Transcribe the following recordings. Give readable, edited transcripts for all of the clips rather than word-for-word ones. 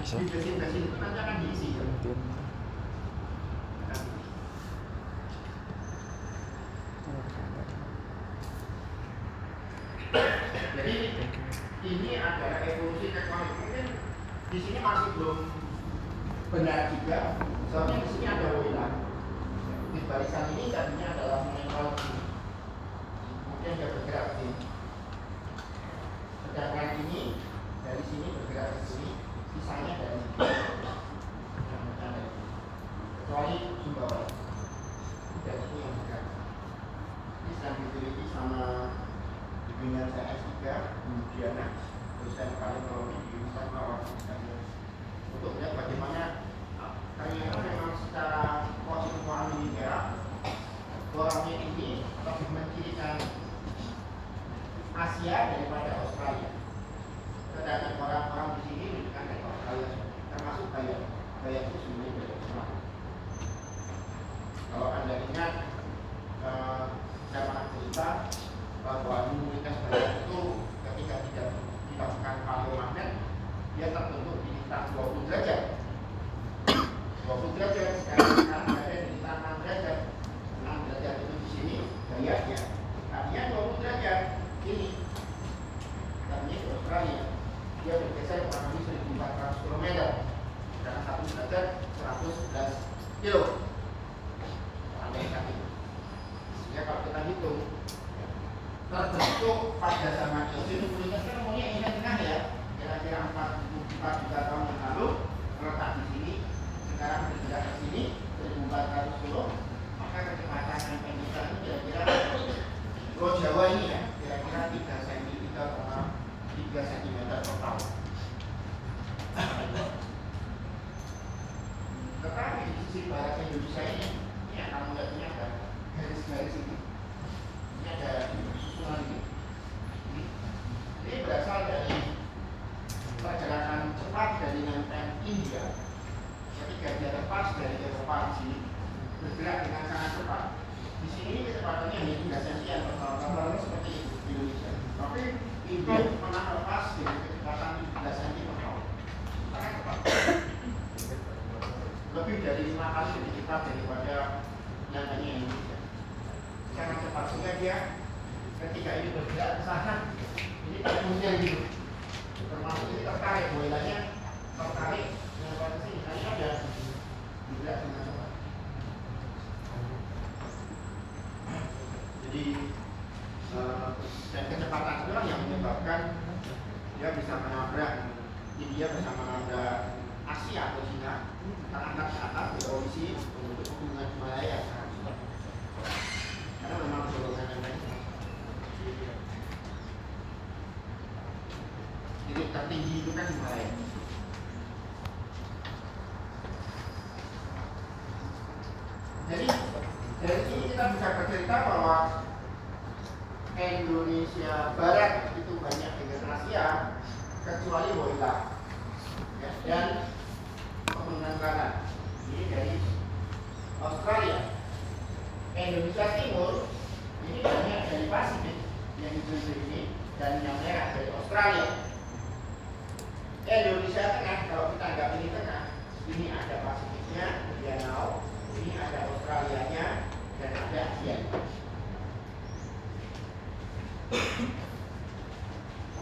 Bisa. Di basin-basin itu nanti akan diisi ya. Jadi ini adalah evolusi tektonik. Mungkin di sini masih belum benar juga. Soalnya di sini ada woyla. Di barisan ini tadinya adalah menempel di, kemudian dia bergerak di. Sedangkan ini dari sini bergerak ke sini, sisanya dari sini. Kecuali Sumbawa. Dan ini yang bergerak. Ini sedang diteliti sama bimbingan saya S3, kemudian dosen paleontologi di Universitas Mawar untuk melihat bagaimana ternyata memang secara konstitusi militer orangnya ini lebih mencirikan Asia daripada Australia. Sedangkan orang-orang di sini menunjukkan dari Australia, termasuk Bayan. Bayan itu sebenarnya dari Australia. Kalau Anda ingat, saya pernah cerita bahwa imunitas Bayan itu ketika tidak ditemukan paleomagnet, dia terbentuk di lintang 20 derajat. 20 derajat, sekarang berada di lintang 6 derajat. 6 derajat itu di sini, Bayannya. Artinya 20 derajat ini. Artinya di Australia, dia bergeser kurang lebih 1.400 km. Dan 1 derajat 111 kilo. Sehingga kalau kita hitung, terbentuk pada zaman Eocene imunitas kan umumnya ini tengah ya, kira-kira 4 juta tahun yang lalu terletak di sini, sekarang bergerak ke sini 1.400 kilo, maka kecepatan sampai kita itu kira-kira Pulau Jawa ini ya, kira-kira 3 cm per tahun. Tetapi di sisi barat Indonesia ini akan melihat ini ada garis-garis ini. Ini ada susunan ini. Ini berasal dari perjalanan cepat dari lempeng India. Ketika dia lepas dari Eropa di sini, bergerak dengan sangat cepat. Di sini kecepatannya hanya 3 cm per tahun, seperti Indonesia. Tapi India pernah lepas dengan kecepatan 17 cm per tahun. Sangat cepat. Lebih dari 5 kali lebih cepat daripada nyatanya Indonesia. Sangat cepat sehingga dia ketika ini bergerak ke sana, ini takutnya gitu. Termasuk ini tertarik, boilanya tertarik dengan pada sini. Hanya ada bergerak dengan cepat. Jadi dan kecepatan itulah yang menyebabkan dia bisa menabrak India, bisa menabrak Asia atau Cina, terangkat ke atas berorisi untuk hubungan Himalaya sangat cepat. Karena memang golongan yang lain. Titik tertinggi itu kan Himalaya. Jadi dari sini kita bisa bercerita bahwa Indonesia Barat itu banyak dengan Asia kecuali Woyla ya, dan pegunungan Barat ini dari Australia. Indonesia Timur ini banyak dari Pasifik yang hijau ini dan yang merah dari Australia. Indonesia Tengah, kalau kita nggak pilih tengah, ini ada Pasifiknya, Indianau, ini ada Australianya dan ada Asia.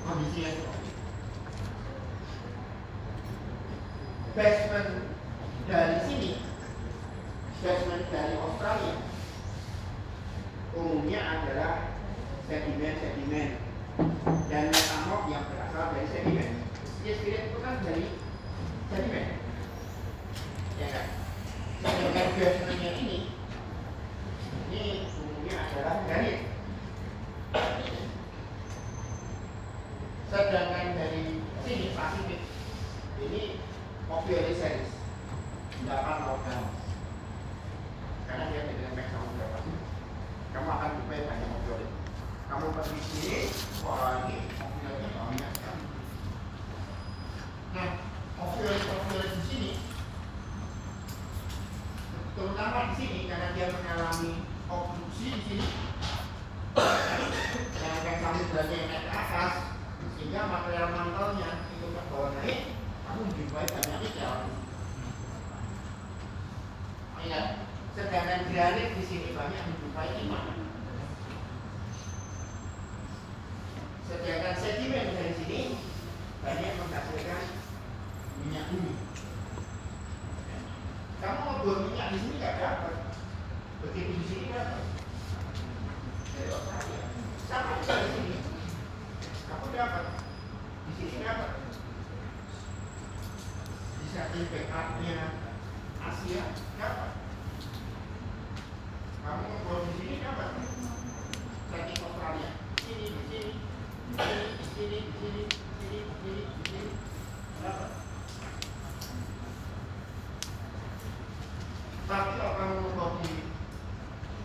Kondisinya seperti itu. Basement dari sini, basement dari Australia umumnya adalah sedimen-sedimen dan metamorf yang berasal dari sedimen. Spirit itu kan dari sedimen, ya kan? Sedangkan basementnya ini umumnya adalah granit. Sedangkan dari sini Pasifik ini Ophiolicetes 8 logam. Karena dia dengan max kamu berapa? Kamu akan jumpai banyak Ophiolit. Kamu pergi sini, wah ini Ophiolit banyak sekali. Nah, Ophiolit di sini, terutama di sini karena dia mengalami obstruksi di sini, yang samudera yang naik ke atas, sehingga material mantelnya itu ke bawah naik, kamu jumpai banyak nikel. Ingat, sedangkan granit di sini banyak menjumpai timah. Sedangkan sedimen dari sini banyak menghasilkan minyak bumi. Kamu ngebor minyak di sini nggak dapat, begitu di sini dapat. Dari Australia, sama juga di sini. Kamu dapat, di sini dapat. Di samping backupnya Asia dapat. Kamu ngebor di sini dapat. Samping Australia, sini di sini. Di sini dapat. Tapi kalau kamu mau di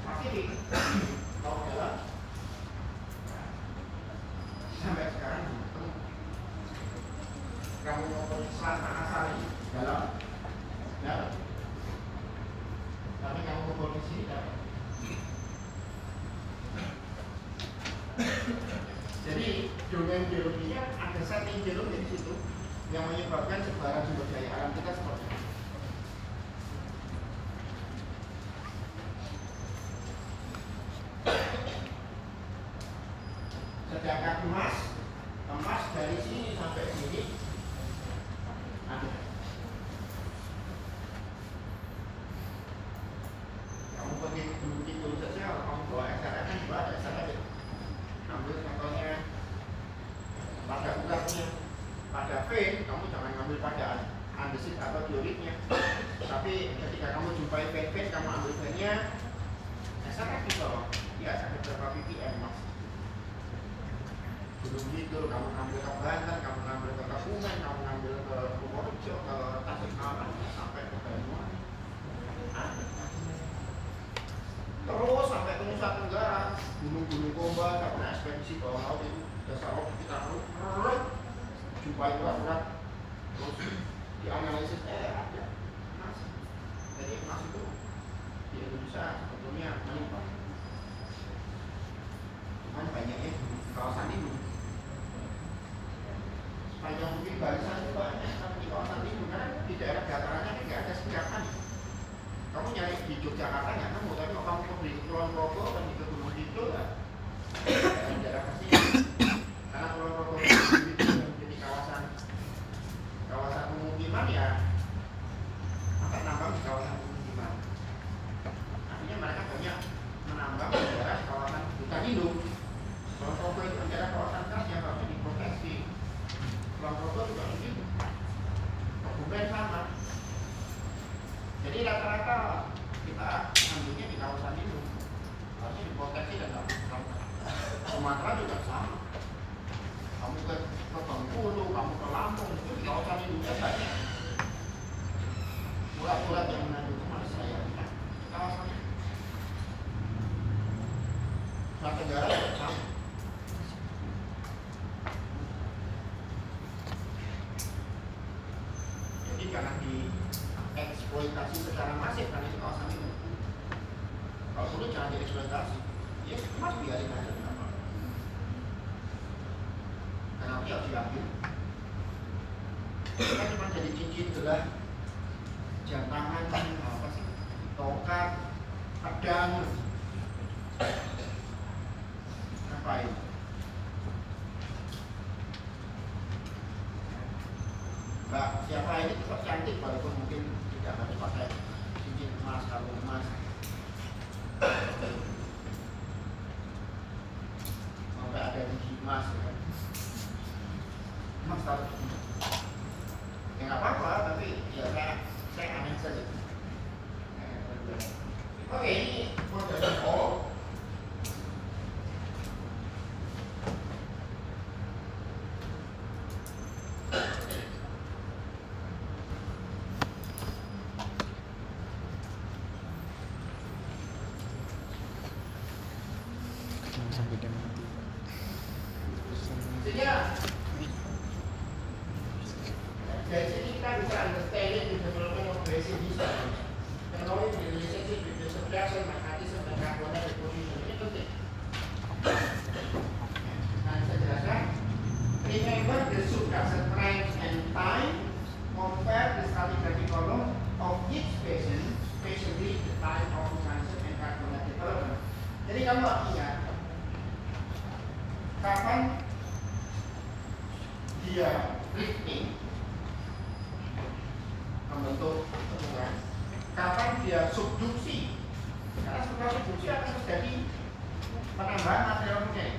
Pasifik, laut dalam, sampai sekarang belum. Kamu mau di selatan Asari dalam, dapat. Tapi kamu mau di sini dapat. Jadi domain geologinya ada setting geologi di situ yang menyebabkan sebaran sumber daya alam kita seperti ini. Sedangkan emas dari sini sampai sini ada. Kamu pergi ke Gunung Kidul saja, kalau kamu bawa SRM juga ada SRM. Ambil contohnya pada uratnya, pada vein, kamu jangan ambil pada andesit atau dioritnya. Tapi ketika kamu jumpai vein, kamu ambil veinnya SRM di bawah. Ya, ada berapa ppm mas? Gunung Kidul, kamu ngambil ke Banten, kamu ngambil ke Kebumen, kamu ngambil ke Purworejo, ke Tasikmalaya, sampai ke Banyuwangi. Terus sampai ke Nusa Tenggara, gunung-gunung Komba, karena ekspedisi bawah laut itu dasar laut kita terus jumpai urat-urat, terus dianalisis ada emas. Jadi emas itu di Indonesia sebetulnya melimpah. Cuman banyaknya di kawasan ini. Sepanjang mungkin barisan itu banyak, tapi di kawasan ini kan di daerah datarannya kan nggak ada sediakan. Kamu nyari di Yogyakarta nggak nemu, tapi kalau kamu mau beli Kulon Progo kan di Gunung Kidul kan di daerah kasih. Karena Kulon Progo itu menjadi kawasan pemukiman ya, akan nambang di kawasan pemukiman. Artinya mereka banyak menambang di daerah kawasan hutan lindung. Kulon Progo itu adalah kawasan khas yang harusnya diproteksi. Kulon Progo juga begitu. Kebumen sama. Jadi rata-rata kita ambilnya di kawasan itu harusnya diproteksi dan Sumatera juga sama. Kamu ke Bengkulu, kamu ke Lampung itu di kawasan itu banyak. Urat-urat yang mengandung emas saya di kawasan itu. Nusa Tenggara juga sama. Jadi karena dieksploitasi secara masif kan itu kawasan itu. Kalau dulu jangan dieksploitasi, ya emas biarin aja kenapa? Kenapa harus diambil? Kan cuma jadi cincin gelah, jam tangan, apa sih? Tongkat, pedang, ngapain? Mbak, siapa ini tetap cantik walaupun mungkin tidak harus pakai cincin emas, kalung emas. Sampai ada gigi emas ya. Emas tahu? Ya nggak apa-apa, tapi ya saya aneh saja. Oke, ini model O. sampai dia mati. Sehingga dari sini kita bisa understanding the development of basic design, knowing the relationship between subtraction, magnetism, dan carbonate deposition. Ini penting. Nah, saya jelaskan. Remember the subtraction times and time compare itu artinya kapan dia drifting membentuk bendungan, kapan dia subduksi, karena setelah subduksi akan terjadi penambahan material organik.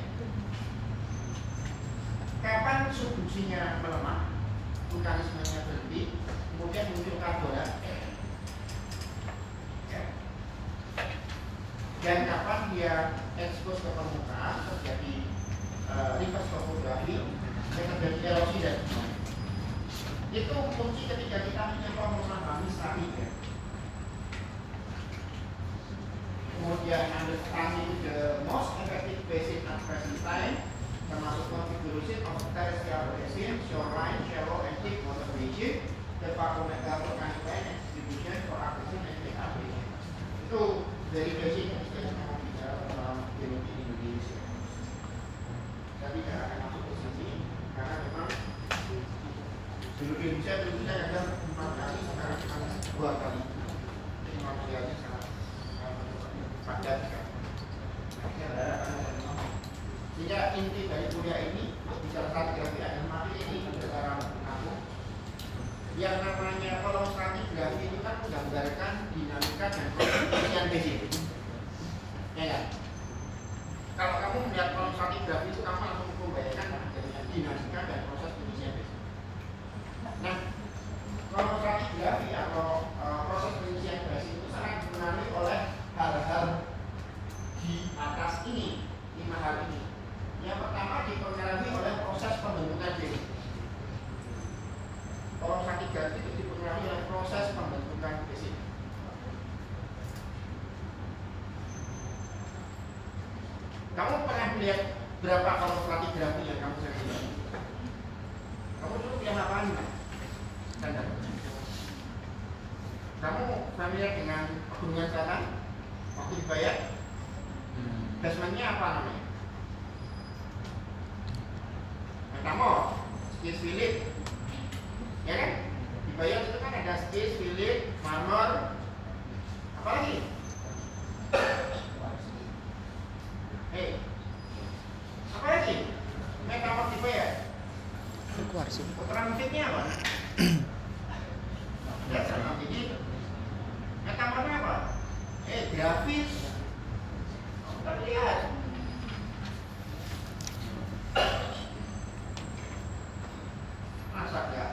Kapan subduksinya melemah, vulkanismenya berhenti, kemudian muncul karbonan, ya. Dan kapan dia ekspos ke permukaan, terjadi reverse topografi, terjadi erosi dan sebagainya. Itu kunci ketika kita mencoba memahami strategi. Kemudian understanding the most effective basin at present time, termasuk configuration of terrestrial basin, shoreline, shallow and deep water region, the barometer volcanic line distribution for acquisition and application. Itu dari basic yang kita mau bicara tentang geologi Indonesia. Saya tidak akan masuk ke sini karena memang geologi Indonesia dulu saya ada 4 kali, sekarang cuma 2 kali. Jadi materialnya sangat padat sekali. Sehingga inti dari kuliah ini bicara stratigrafi adalah materi ini secara kamu. Yang namanya kolom stratigrafi itu kan menggambarkan dinamika dan pengisian basin. Ya kan? Kalau kamu melihat kolom stratigrafi itu kamu langsung membayangkan adanya dinamika dan proses pengisian basin. Nah, kolom stratigrafi atau proses pengisian basin itu sangat dipengaruhi oleh hal-hal di atas ini, 5 hal ini. Yang pertama dipengaruhi oleh proses pembentukan basin. Kolom stratigrafi itu dipengaruhi oleh proses pembentukan basin. Kamu pernah melihat berapa kolom stratigrafi yang kamu sering lihat? Kamu dulu punya apaan? Standar. Kamu familiar dengan pegunungan selatan? Waktu di Bayan? Basementnya apa namanya? Metamor, skis filit, ya kan? Di Bayan itu kan ada skis filit, marmor, apa lagi? Apa lagi? Metamor di Bayan. Kuarsi. Ukuran fisiknya apa? Ya, sama jadi metamornya apa? Grafis. Kita lihat. Masa nggak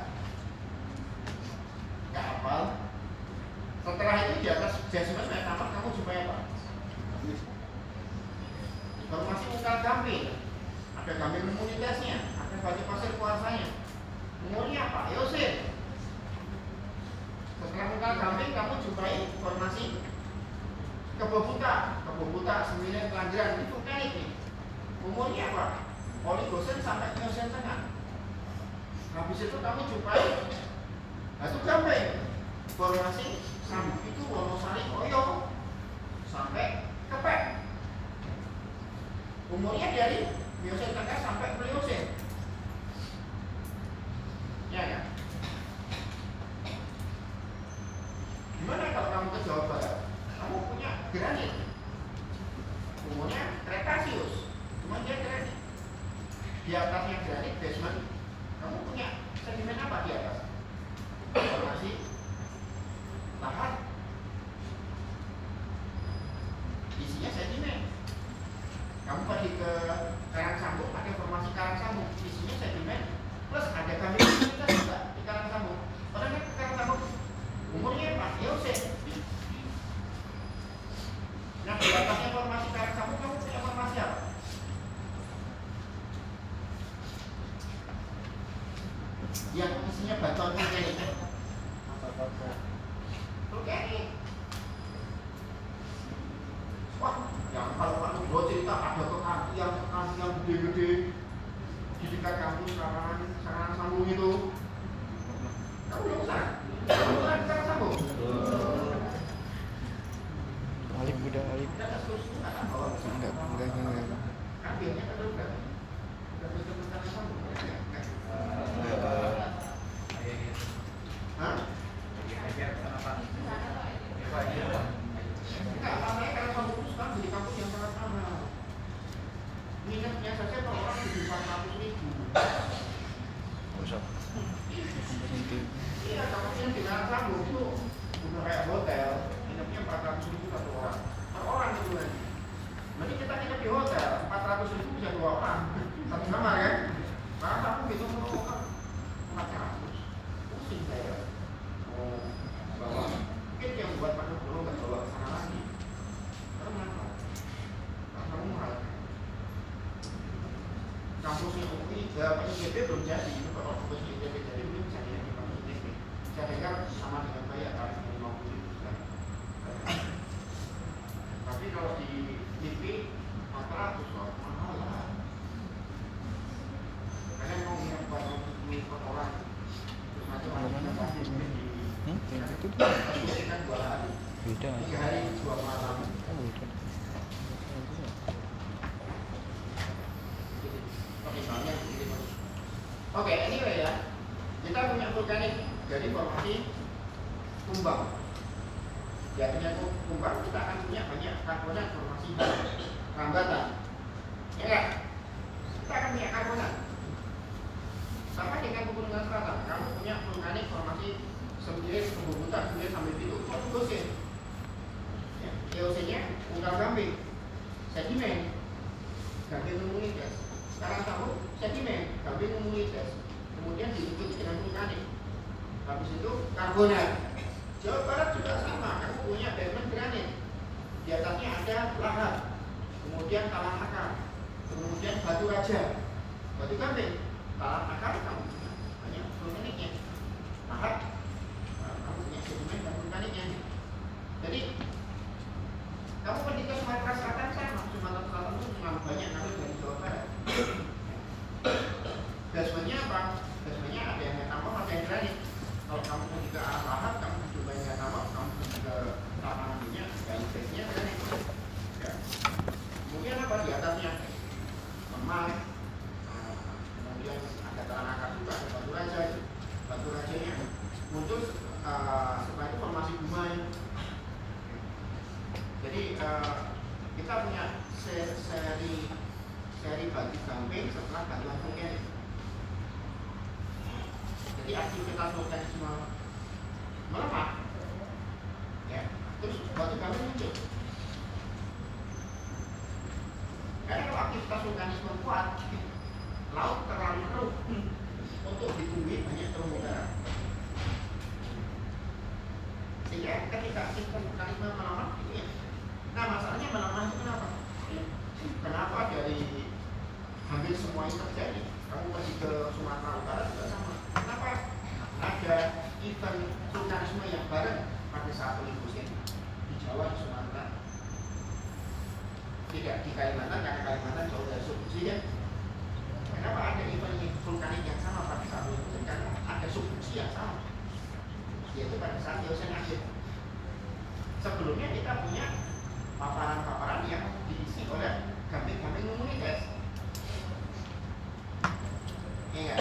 hafal? Setelah itu di atas jasmus metamor kamu jumpai apa? Informasi muka gamping. Ada gamping komunitasnya, ada batu pasir kuarsanya. Umurnya apa? Eosin. Setelah muka gamping kamu jumpai informasi Kebo-buta, sembilan kelanjaran, ini vulkanik nih. Umurnya apa? Oligosen sampai Eosen tengah. Habis itu kamu jumpai batu gamping. Formasi Sambu itu Wonosari Oyo sampai Kepek. Umurnya dari Miocene tengah sampai Pliocene. Ya kan? Gimana kalau kamu ke Jawa Barat? Kamu punya granit. Umurnya Cretaceous. Cuma dia granit. Di atasnya granit basement. Kamu punya sedimen apa di atas? Formasi lahat. Isinya sedimen. Kamu pergi ke Karang Sambung, ada formasi Karang Sambung, isinya sedimen plus ada kami kita juga di Karang Sambung. Orang kan Karang Sambung umurnya apa? Eosen. Nah, di atasnya formasi Karang Sambung kamu punya formasi apa? Karang Sambung itu udah kayak hotel, nginepnya 400.000 satu orang per orang itu nanti. Berarti kita nginep di hotel 400.000 bisa 2 orang satu kamar kan? Karang Sambung gitu kan 400, pusing saya. Oh, bawa mungkin yang buat Pak Nugro nggak bawa ke sana lagi. Karena apa? Karang Sambung mahal. Kampusnya UI, ITB belum jadi. Kalau kampusnya ITB jadi belum bisa jadi kampus ITB. Saya dengar sama dengan bayar tarif 50.000 kan. Tapi kalau di TV 400 loh, mahal lah. Kalian mau nginep 400.000 per orang, terus nanti malamnya pasti mungkin di itu kan 2 hari, beda. 3 hari 2 malam. Oh, beda. Misalnya begini. Oke, anyway ya, kita punya vulkanik jadi formasi kumbang. Jadinya kumbang kita akan punya banyak karbonat formasi rambatan. Ya kan? Kita akan punya karbonat. Sama dengan pegunungan selatan, kamu punya vulkanik formasi semilir, pembubutan, semilir sambil itu gosen. Ya, EOC-nya unggal gambing, sedimen, gambing luminitas. Karang Sambung sedimen, gambing luminitas. Kemudian diikuti dengan vulkanik. Habis itu karbonat. Jawa Barat juga sama, kamu punya basement granit. Di atasnya ada lahat, kemudian talang akar, kemudian batu raja, batu gambing, talang akar kamu punya banyak vulkaniknya. Lahat, kamu punya sedimen dan vulkaniknya. Jadi kamu pergi ke Sumatera Selatan sama, Sumatera Selatan itu cuma banyak tapi dari Jawa Barat. Basementnya apa? Basementnya ada yang metamor, ada yang granit. Kalau kamu pergi ke arah lahat, kamu coba yang metamor, kamu pergi ke lapangan minyak, dan base-nya granit. Ya. Kemudian apa di atasnya? Emas. Kemudian ada talang akar juga, ada batu raja. Batu rajanya muncul setelah itu formasi gumai. Jadi kita punya seri batu gamping setelah batuan vulkanik. Jadi aktivitas vulkanisme melemah, ya, terus batu gamping muncul. Karena kalau aktivitas vulkanisme kuat, laut terlalu keruh untuk ditumbuhi banyak terumbu karang. Sehingga ketika aktivitas vulkanisme melemah, itu ya. Nah, masalahnya melemah itu kenapa? Kenapa dari hampir semua yang terjadi? Kamu pergi ke Sumatera Utara juga sama. Kenapa ada event vulkanisme yang bareng pada saat Olimpusin di Jawa, di Sumatera? Tidak di Kalimantan, karena Kalimantan jauh dari subduksi ya. Kenapa ada event vulkanik yang sama pada saat Olimpusin? Karena ada subduksi yang sama, yaitu pada saat Eosen akhir. Sebelumnya kita punya paparan-paparan yang diisi oleh gambing-gambing luminitas. Ya,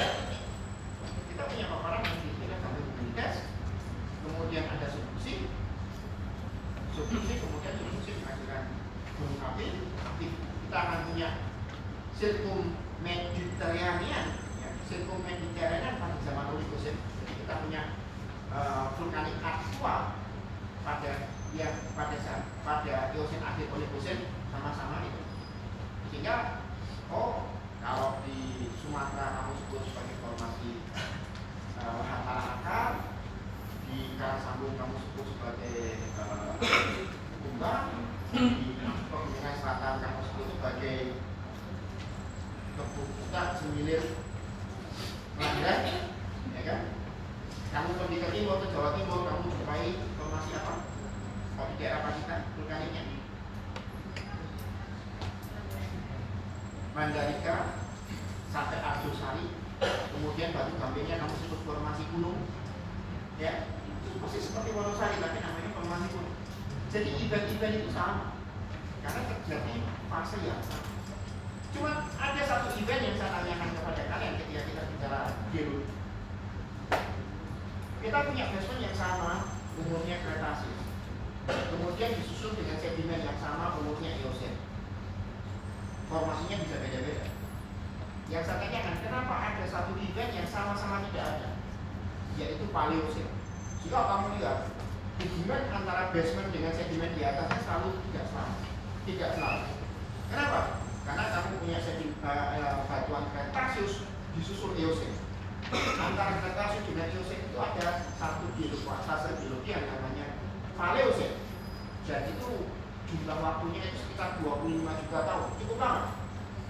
kita punya paparan yang diisi oleh gambing luminitas. Kemudian ada subduksi, kemudian subduksi menghasilkan gunung api. Kita akan punya sirkum Mediterranean, ya, sirkum Mediterranean pada zaman Olimpusin. Jadi kita punya vulkanik aktual pada Eosen akhir Olimpusin sama-sama itu. Sehingga kalau di Sumatera kamu sebut sebagai formasi lahat talang akar, di Karang Sambung kamu sebut sebagai kumbang, di Pegunungan Selatan kamu sebut sebagai kebubutan semilir landai, ya kan? Kamu pergi ke timur, ke Jawa Timur, kamu jumpai formasi apa? Kalau di daerah Pacitan, vulkaniknya Mandalika sampai Arjosari, kemudian batu gampingnya kamu sebut formasi gunung, ya, itu persis seperti Wonosari tapi namanya formasi gunung. Jadi event-event itu sama, karena terjadi fase yang sama. Cuma ada satu event yang saya tanyakan kepada kalian ketika kita bicara geologi. Kita punya basement yang sama, umurnya Kretasius. Kemudian disusul dengan sedimen yang sama, umurnya Eosen. Formasinya bisa beda-beda. Yang saya tanyakan, kenapa ada satu event yang sama-sama tidak ada, yaitu Paleosen. Jika kamu lihat hubungan antara basement dengan sedimen di atasnya selalu tidak selalu. Kenapa? Karena kamu punya batuan Cretaceous disusul Eocene. Antara Cretaceous dengan Eocene itu ada satu fase geologi yang namanya Paleocene. Dan itu jumlah waktunya itu sekitar 25 juta tahun, cukup lama.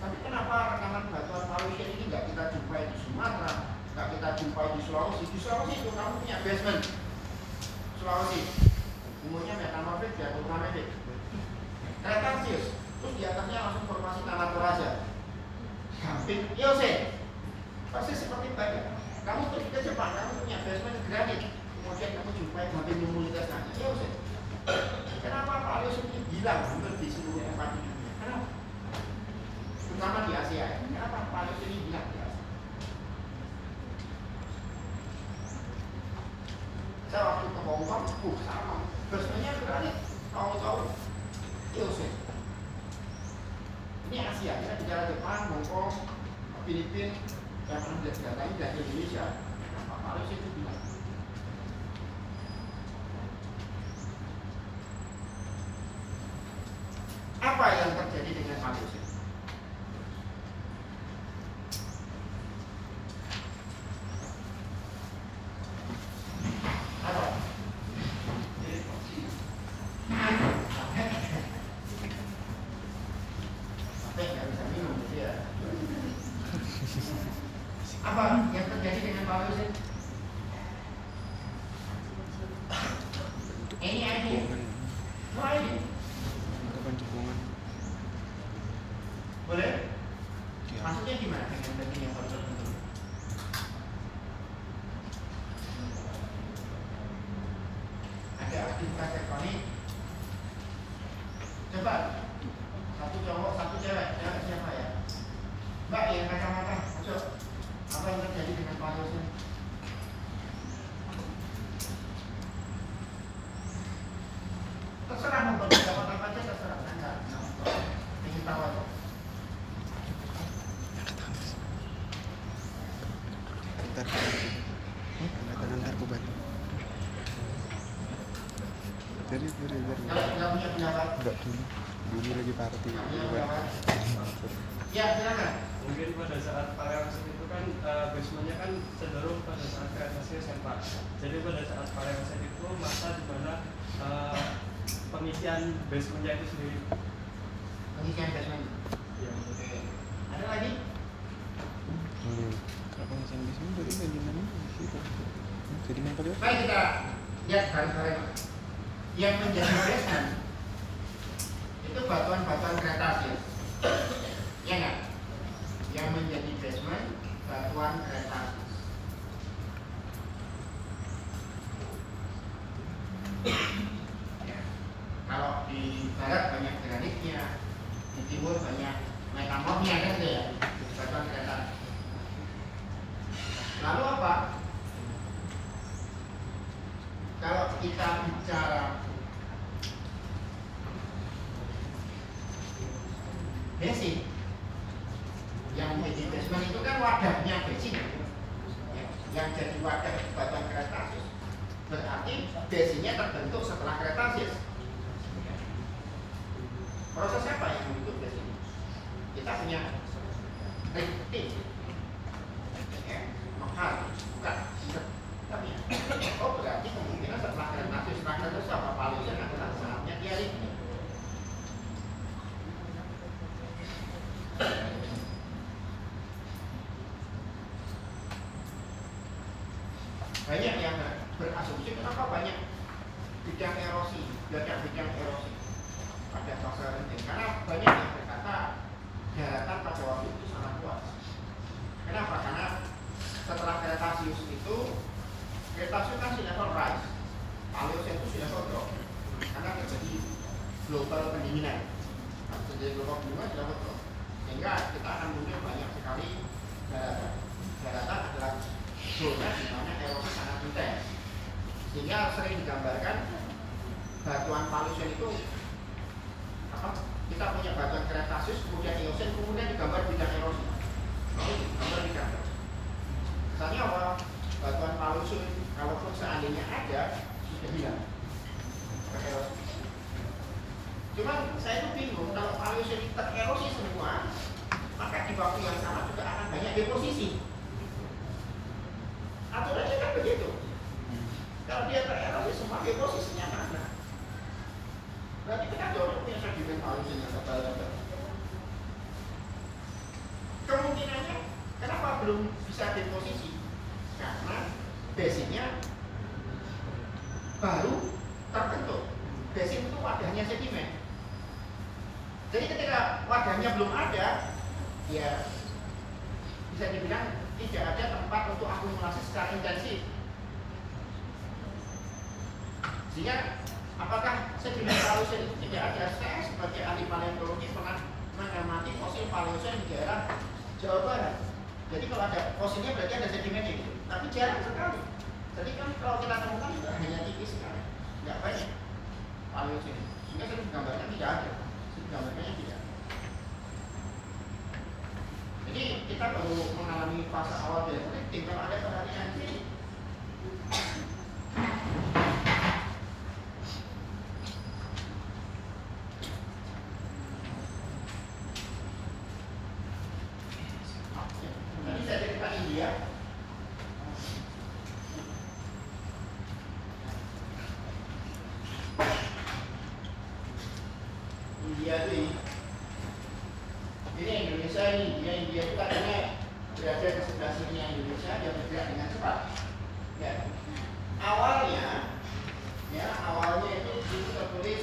Tapi kenapa rekaman batuan Paleocene ini nggak kita jumpai di Sumatera, nggak kita jumpai di Sulawesi? Di Sulawesi itu kamu punya basement. Sulawesi umumnya metamorfik dan ultramafic. Cretaceous, terus di atasnya langsung formasi tanah toraja. Gamping Eocene, persis seperti badan. Kamu pergi ke Jepang, kamu punya basement granit, kemudian kamu jumpai gamping luminitas tanah Eocene. Kenapa Paleocene ini hilang hampir di seluruh tempat di dunia? Kenapa? Terutama di Asia. Kenapa Paleocene ini hilang di Asia? Saya waktu ke Hongkong, sama basementnya granit, tahu-tahu Eocene. Ini Asia, kita bicara Jepang, Hongkong, Filipina, yang pernah data ini dari Indonesia. Kenapa Paleocene itu hilang? Apa yang terjadi dengan Paleocene? Apa? Sampai nggak bisa minum gitu ya. Apa yang terjadi dengan Paleocene? Any idea? No idea. Bentukan cekungan. Boleh? Ya. Maksudnya gimana dengan daging yang baru terbentuk? Ada aktivitas tektonik. Coba satu cowok, satu cewek. Cewek siapa ya? Mbak yang kacamata. Masuk. Apa yang terjadi dengan Paleocene? Terserah mau berpendapat apa aja, terserah. Enggak. Ingin tahu aja. Ntar ku bantu. Dari. Kalau nggak punya pendapat, Enggak dulu lagi party. nggak punya pendapat. Ya, silakan. Mungkin pada saat Paleocene itu kan basementnya kan cenderung pada saat Cretaceous kan Pak. Jadi pada saat Paleocene itu masa di mana pengisian basementnya itu sendiri. Pengisian basement. Ya. Oke. Ada lagi? Kalau pengisian basement berarti sedimen situ. Sedimen Paleocene. Baik, kita lihat bareng-bareng. Yang menjadi basement itu batuan-batuan Cretaceous. Ya nggak? Yang menjadi basement batuan Cretaceous. Ya. Kalau di barat banyak granitnya, di timur banyak metamorfnya kan gitu ya, batuan Cretaceous. Lalu apa? Kalau kita bicara basin, yang menjadi basement itu kan wadahnya basin, ya, yang jadi wadah batuan Cretaceous. Berarti basinnya terbentuk setelah Cretaceous. Proses apa yang membentuk basin? Kita punya rifting, ya, makar, bukan. Tapi oh berarti kemungkinan setelah Cretaceous apa Paleocene adalah saatnya dia rifting. Banyak yang berasumsi kenapa banyak bidang erosi, bidang erosi pada fase renting. Karena banyak yang berkata daratan pada waktu itu sangat luas. Kenapa? Karena setelah Cretaceous itu, Cretaceous kan si level rise, Paleocene itu si level drop. Karena terjadi global pendinginan, terjadi global pendinginan si level drop. Sehingga kita akan muncul banyak sekali daratan. Daratan adalah zona di mana erosi sangat intens. Sehingga sering digambarkan batuan Paleocene itu apa? Kita punya batuan Cretaceous, kemudian Eocene, kemudian digambar bidang erosi. Lalu digambar bidang. Misalnya apa? batuan palusun kalaupun seandainya ada sudah hilang tererosi. Cuman saya tuh bingung kalau palusun itu tererosi semua, maka di waktu yang sama juga akan banyak deposisi. Aturannya kan begitu. Kalau dia tererosi semua, deposisinya mana? Berarti kita dorong punya sedimen palusun yang tebal-tebal. Kemungkinannya kenapa belum bisa deposisi? Karena basicnya baru terbentuk. Basic itu wadahnya sedimen. Jadi ketika wadahnya belum ada, ya bisa dibilang tidak ada tempat untuk akumulasi secara intensif. Sehingga apakah sedimen palusun itu tidak ada? Saya sebagai ahli paleontologi pernah mengamati fosil palusun di daerah Jawa Barat. Jadi kalau ada fosilnya berarti ada sedimen itu, tapi jarang sekali. Jadi kan kalau kita temukan juga hanya tipis sekali, nggak banyak palusun. Sehingga saya menggambarkan tidak ada, gambarnya tidak. Jadi kita baru mengalami fase awal dari drifting. Kalau ada perhatian sini, tadi saya cerita India. India ini Indonesia India itu katanya berada di sebelah sini Indonesia, dia bergerak dengan cepat. Ya. Awalnya itu tertulis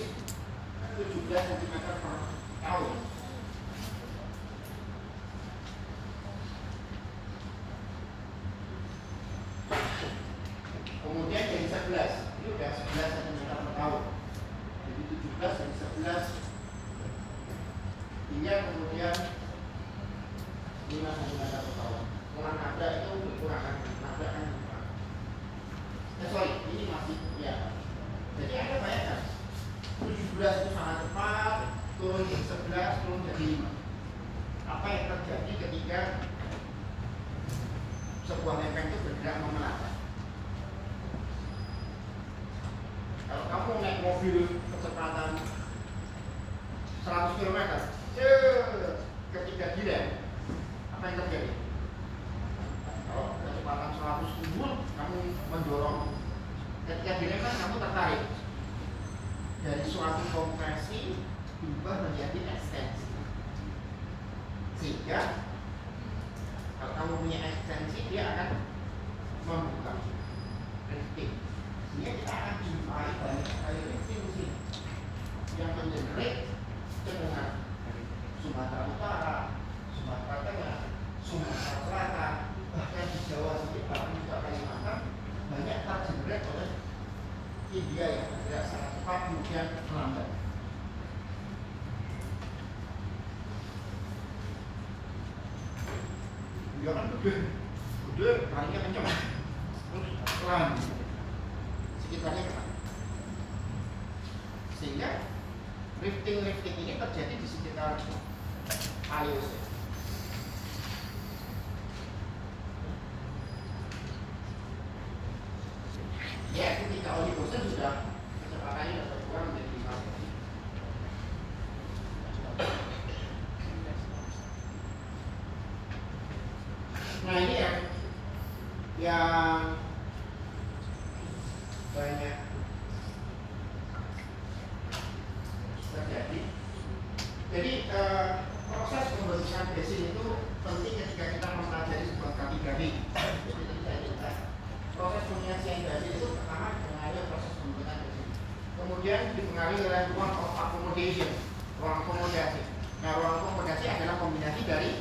17 cm per tahun. Kemudian jadi 11, ini udah 11 cm per tahun. Jadi 17 jadi 11. Hingga kemudian 5 cm per tahun. Kurang ada itu kekurangan nabrakan. Sorry, ini masih ya. Jadi Anda bayangkan 17 itu sangat cepat, turun jadi 11, turun jadi 5. Apa yang terjadi ketika sebuah lempeng itu bergerak memelan? Kalau kamu naik mobil kecepatan 100 km, ketika direm, apa yang terjadi? Kalau kecepatan 100 unggul, kamu mendorong. Ketika direm kan kamu tertarik. Dari suatu kompresi berubah menjadi ekstensi. Sehingga kalau kamu punya ekstensi, dia akan membuka drifting. Sehingga kita akan jumpai banyak sekali drifting di sini yang mengenerate cenderungan Sumatera Utara, Sumatera Tengah, Sumatera Selatan, bahkan di Jawa sendiri, bahkan juga Kalimantan banyak tergenerate oleh India yang bergerak sangat cepat kemudian melambat. Dia kan gede, larinya kencang, terus pelan, sekitarnya kena. Sehingga rifting ini terjadi di sekitar Paleosen. Ya, ketika Oligocene sudah kecepatannya sudah berkurang menjadi 5 cm. Nah ini yang banyak terjadi. Jadi proses pembentukan basin itu penting ketika kita mempelajari sebuah stratigrafi. Proses pembentukan basin itu pertama dipengaruhi proses pembentukan basin. Kemudian dipengaruhi oleh ruang of accommodation, ruang akomodasi. Nah, ruang akomodasi adalah kombinasi dari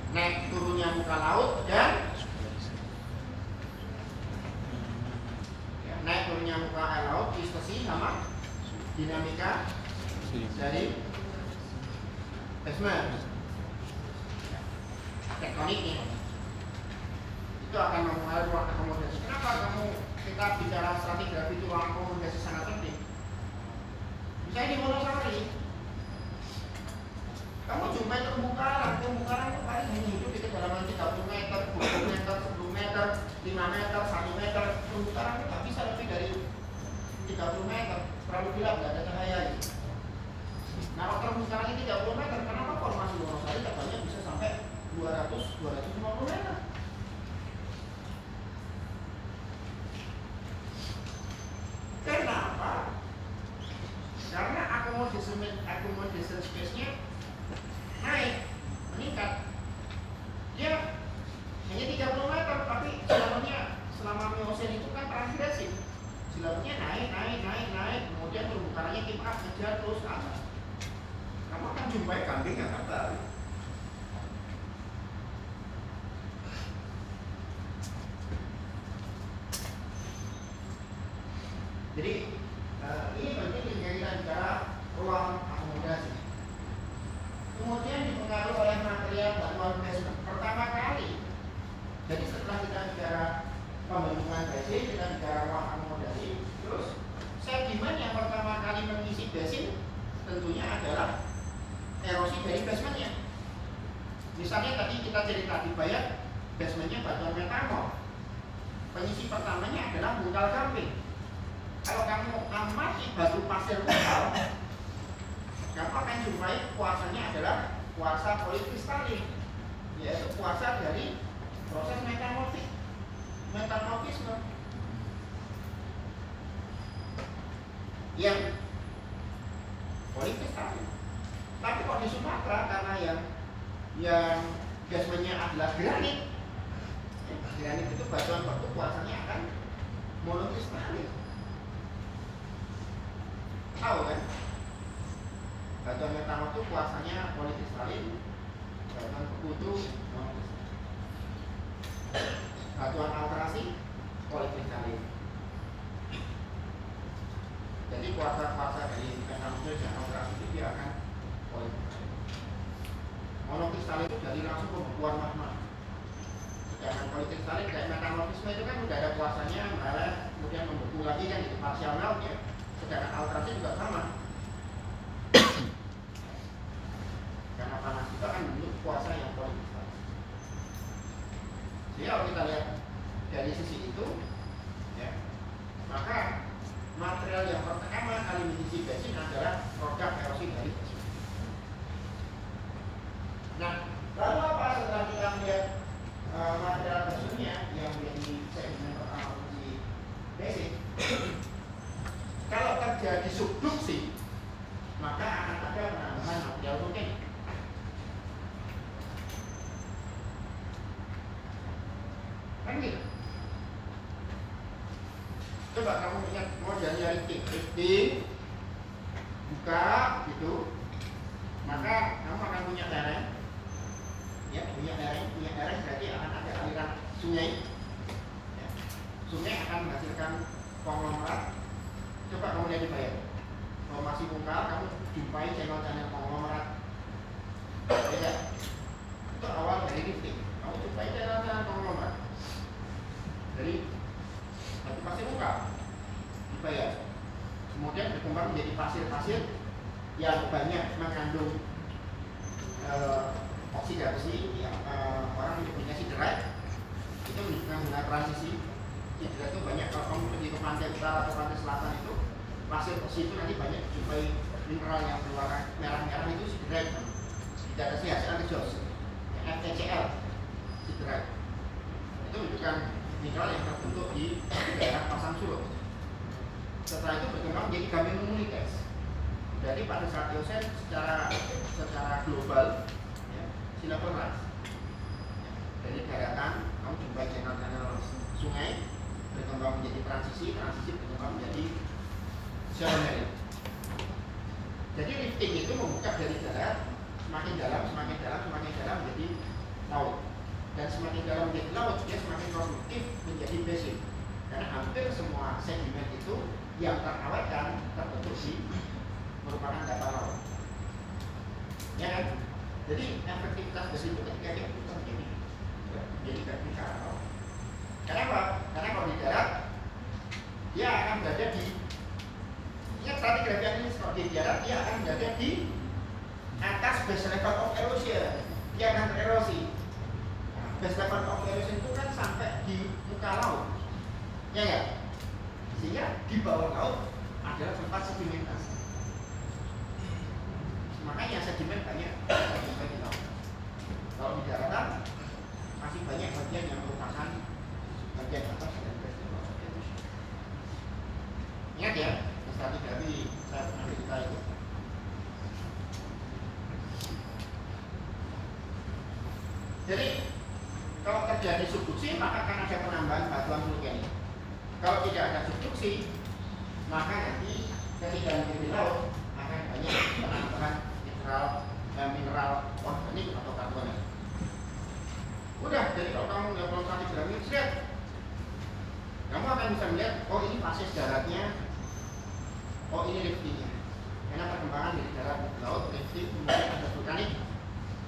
naik turunnya muka laut dan naik turunnya muka air laut, distorsi sama dinamika dari basement tektoniknya. Itu akan mempengaruhi ruang akomodasi. Kenapa kita bicara stratigrafi itu ruang akomodasi sangat penting? Misalnya di Wonosari, kamu jumpai terumbu karang itu paling hanya hidup di kedalaman kedalaman 30 meter, 20 meter, 10 meter, 5 meter, 1 meter, permukaannya nggak bisa lebih dari 30 meter, terlalu gelap, nggak ada cahaya. Nah, kalau permukaannya 30 meter, kenapa formasi Wonosari katanya bisa sampai 200-250 meter? Kenapa? Karena accommodation space-nya naik, meningkat. Dia hanya 30 meter, tapi selama Miocene itu kan transgresi. Silamannya naik, kemudian permukaannya keep up, ngejar terus ke atas. Kamu akan jumpai kambing yang terbalik. Jadi ini penting dijadikan bicara ruang akomodasi. Kemudian dipengaruhi oleh material bantuan basement. Pertama kali, jadi setelah kita bicara pembentukan basin, kita bicara ruang akomodasi, terus sedimen yang pertama kali mengisi basin tentunya adalah erosi dari basementnya. Misalnya tadi kita cerita di Bayat, basementnya batuan metamor. Pengisi pertamanya adalah bungkal gamping. Kalau kamu amati batu pasir lokal, kamu akan jumpai kuasanya adalah kuasa polikristalin, yaitu kuasa dari proses metamorfisme yang polikristalin. Tapi kalau di Sumatera karena yang basementnya adalah granit, granit itu batuan batu kuasanya akan monokristalin. Tahu kan? Batuan metamor itu kuasanya polikristalin, batuan beku itu monokristalin. Batuan alterasi polikristalin. Jadi kuasa-kuasa dari metamor dan alterasi itu dia akan polikristalin. Monokristalin itu jadi langsung pembekuan magma. Sedangkan polikristalin kayak metamorfisme itu kan udah ada kuasanya, kemudian membeku lagi kan itu partial melt ya. Sedangkan alterasi juga sama. Karena panas itu akan membentuk kuasa yang polikristalin. Jadi kalau kita lihat dari sisi itu, ya, maka material yang pertama kali mengisi basin adalah produk erosi dari basin. Nah, lalu apa setelah kita melihat material basinnya yang menjadi segmen pertama mengisi basin? Kalau terjadi subduksi, maka akan ada penambahan material vulkanik. Kan gitu. Coba kamu ingat mau jadi lifting, buka gitu, maka kamu akan punya lereng. Ya, punya lereng berarti akan ada aliran sungai. Ya. Sungai akan menghasilkan konglomerat. Coba kamu lihat di Bayat, kalau masih bungkal, kamu jumpai channel-channel konglomerat. Ya, itu awal dari lifting. Kamu jumpai channel-channel konglomerat. Jadi batu pasir bungkal di Bayat. Kemudian berkembang menjadi pasir-pasir yang banyak mengandung oksidasi yang orang menyebutnya siderite. Itu menunjukkan transisi. Siderite itu banyak kalau kamu pergi ke pantai utara atau pantai selatan itu pasir itu nanti banyak jumpai mineral yang berwarna merah-merah itu siderite. Tidak ada hasil jos, FTCL siderite. Itu menunjukkan mineral yang terbentuk di daerah pasang surut. Setelah itu berkembang menjadi gamenumulites. Jadi pada saat Eocene secara global, ya, silabel ras. Dari daratan kamu jumpai channel-channel sungai berkembang menjadi transisi berkembang menjadi shallow marine. Jadi lifting itu membuka dari darat semakin dalam menjadi laut, dan semakin dalam menjadi laut dia semakin produktif menjadi basin, karena hampir semua sedimen itu yang terawetkan terbentuk di merupakan dasar laut. Ya kan? Jadi efektivitas basin itu ketika dia putar menjadi vertikal. Kenapa? Karena kalau di darat dia akan berada di, ingat stratigrafia ini, kalau di darat dia akan berada di atas base level of erosion, dia akan tererosi. base level of erosion itu kan sampai di muka laut, ya ya. Sehingga di bawah laut adalah tempat sedimentasi. Makanya sedimen banyak di laut. Kalau di daratan masih banyak bagian yang merupakan bagian atas dan base level of erosion. Ingat ya, tadi saya pernah cerita itu. Jadi kalau terjadi subduksi maka akan ada penambahan batuan vulkanik. Kalau tidak ada subduksi maka nanti ketika di laut akan banyak penambahan mineral organik atau karbonet. Udah, jadi kalau kamu melakukan stratigrafis, lihat, kamu akan bisa melihat, oh ini fase daratnya, oh ini liftingnya. Karena perkembangan dari darat laut, lifting, kemudian ada vulkanik.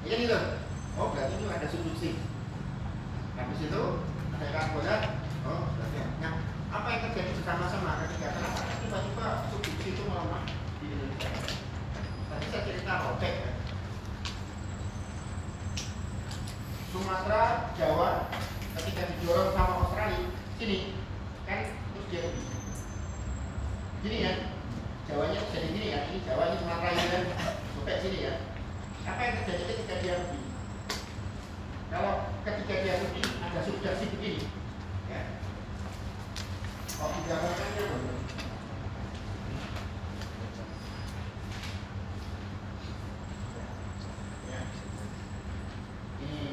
Ya gitu. Oh berarti ini ada subduksi. Habis itu ada karbonat. Oh berarti. Nah, apa yang terjadi bersama-sama ketika kenapa tiba-tiba subduksi itu melemah di Indonesia? Tadi saya cerita robek ya. Sumatera, Jawa, ketika didorong sama Australia, sini kan terus dia gini ya. Jawanya jadi gini ya. Ini Jawa, ini Sumatera ini kan robek sini ya. Apa yang terjadi ketika dia begini? Kalau ketika dia begini ada subduksi begini, ya. Kalau digambarkannya benar. Ya. Ini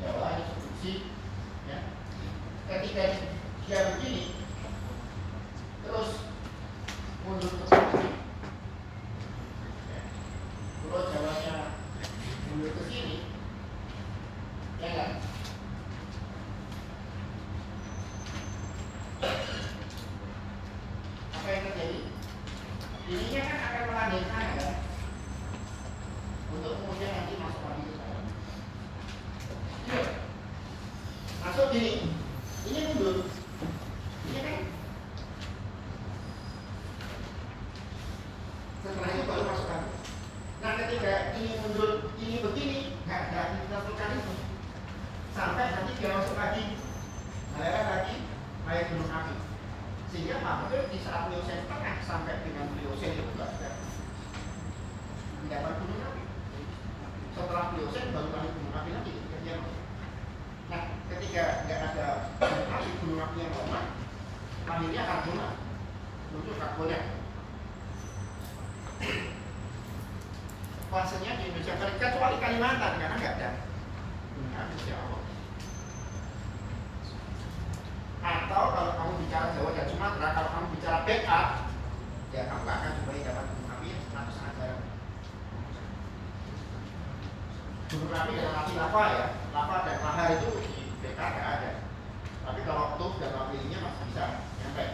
Jawa ini subduksi, ya. Ketika dia begini, terus mundur ke sini, ya. Pulau Jawanya mundur ke sini. Ya kan? Apa yang terjadi? Ininya kan akan melandai sana kan? Untuk kemudian nanti masuk lagi ke sana. Iya. Masuk gini. Ini mundur. Ini kan? Setelah itu baru masuk lagi. Nah ketika ini mundur, ini begini, nggak ada aktivitas vulkanik. Sampai nanti dia masuk lagi, meleleh lagi, naik gunung api. Sehingga hampir di saat Pliocene tengah sampai dengan Pliocene itu tidak ada gunung api. Setelah Pliocene baru lagi gunung api lagi ketika masuk. Nah, ketika nggak ada gunung api yang lama, akhirnya karbonat, muncul karbonat. Fasenya di Indonesia kecuali Kalimantan karena nggak ada gunung api sejak awal. Atau kalau kamu bicara Jawa dan Sumatera, kalau kamu bicara backup, ya kamu akan coba dapat gunung api yang sangat jarang. Gunung api dalam arti lava ya, lava dan lahar itu di backup nggak ada. Tapi kalau tuh dan apinya masih bisa nyampe.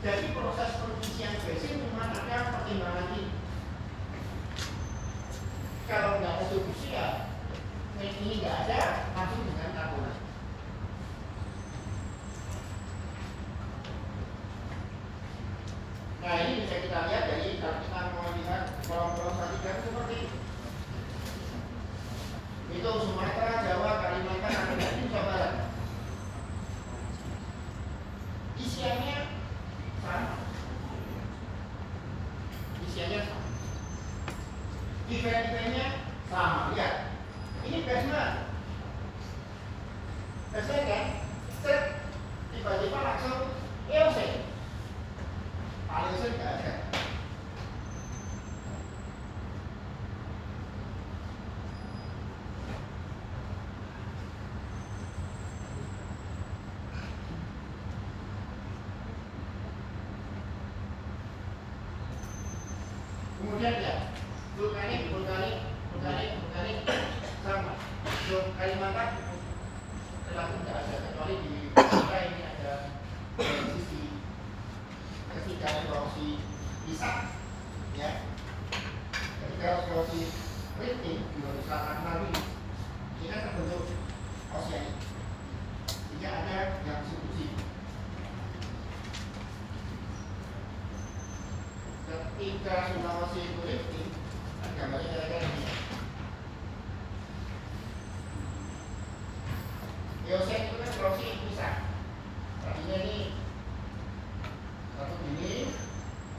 Jadi proses pengisian basin memang ada pertimbangan ini. Kalau nggak ada subduksi ya ini nggak ada, langsung dengan karbonat. Nah ini bisa kita lihat dari kalau kita mau lihat kolom-kolom stratigrafis seperti itu. Itu Sumatera, Jawa, Kalimantan, dan Indonesia Barat. Isiannya sama. Isiannya sama. Event-eventnya sama. Lihat. Ini basement. Basement kan? Set. Tiba-tiba langsung Eocene. Paleocene nggak ada. Kemudian ya, vulkanik sama. Kalimantan relatif tidak ada, kecuali di kita ini ada sisi ketika erosi bisa, ya. Ketika erosi rifting di selatan Nabi, ini kan terbentuk oceanic. Jika ada yang subduksi. Ketika Sulawesi itu rifting, kan gambarnya kira-kira Geosen itu kan Sulawesi bisa. Artinya ini satu ini,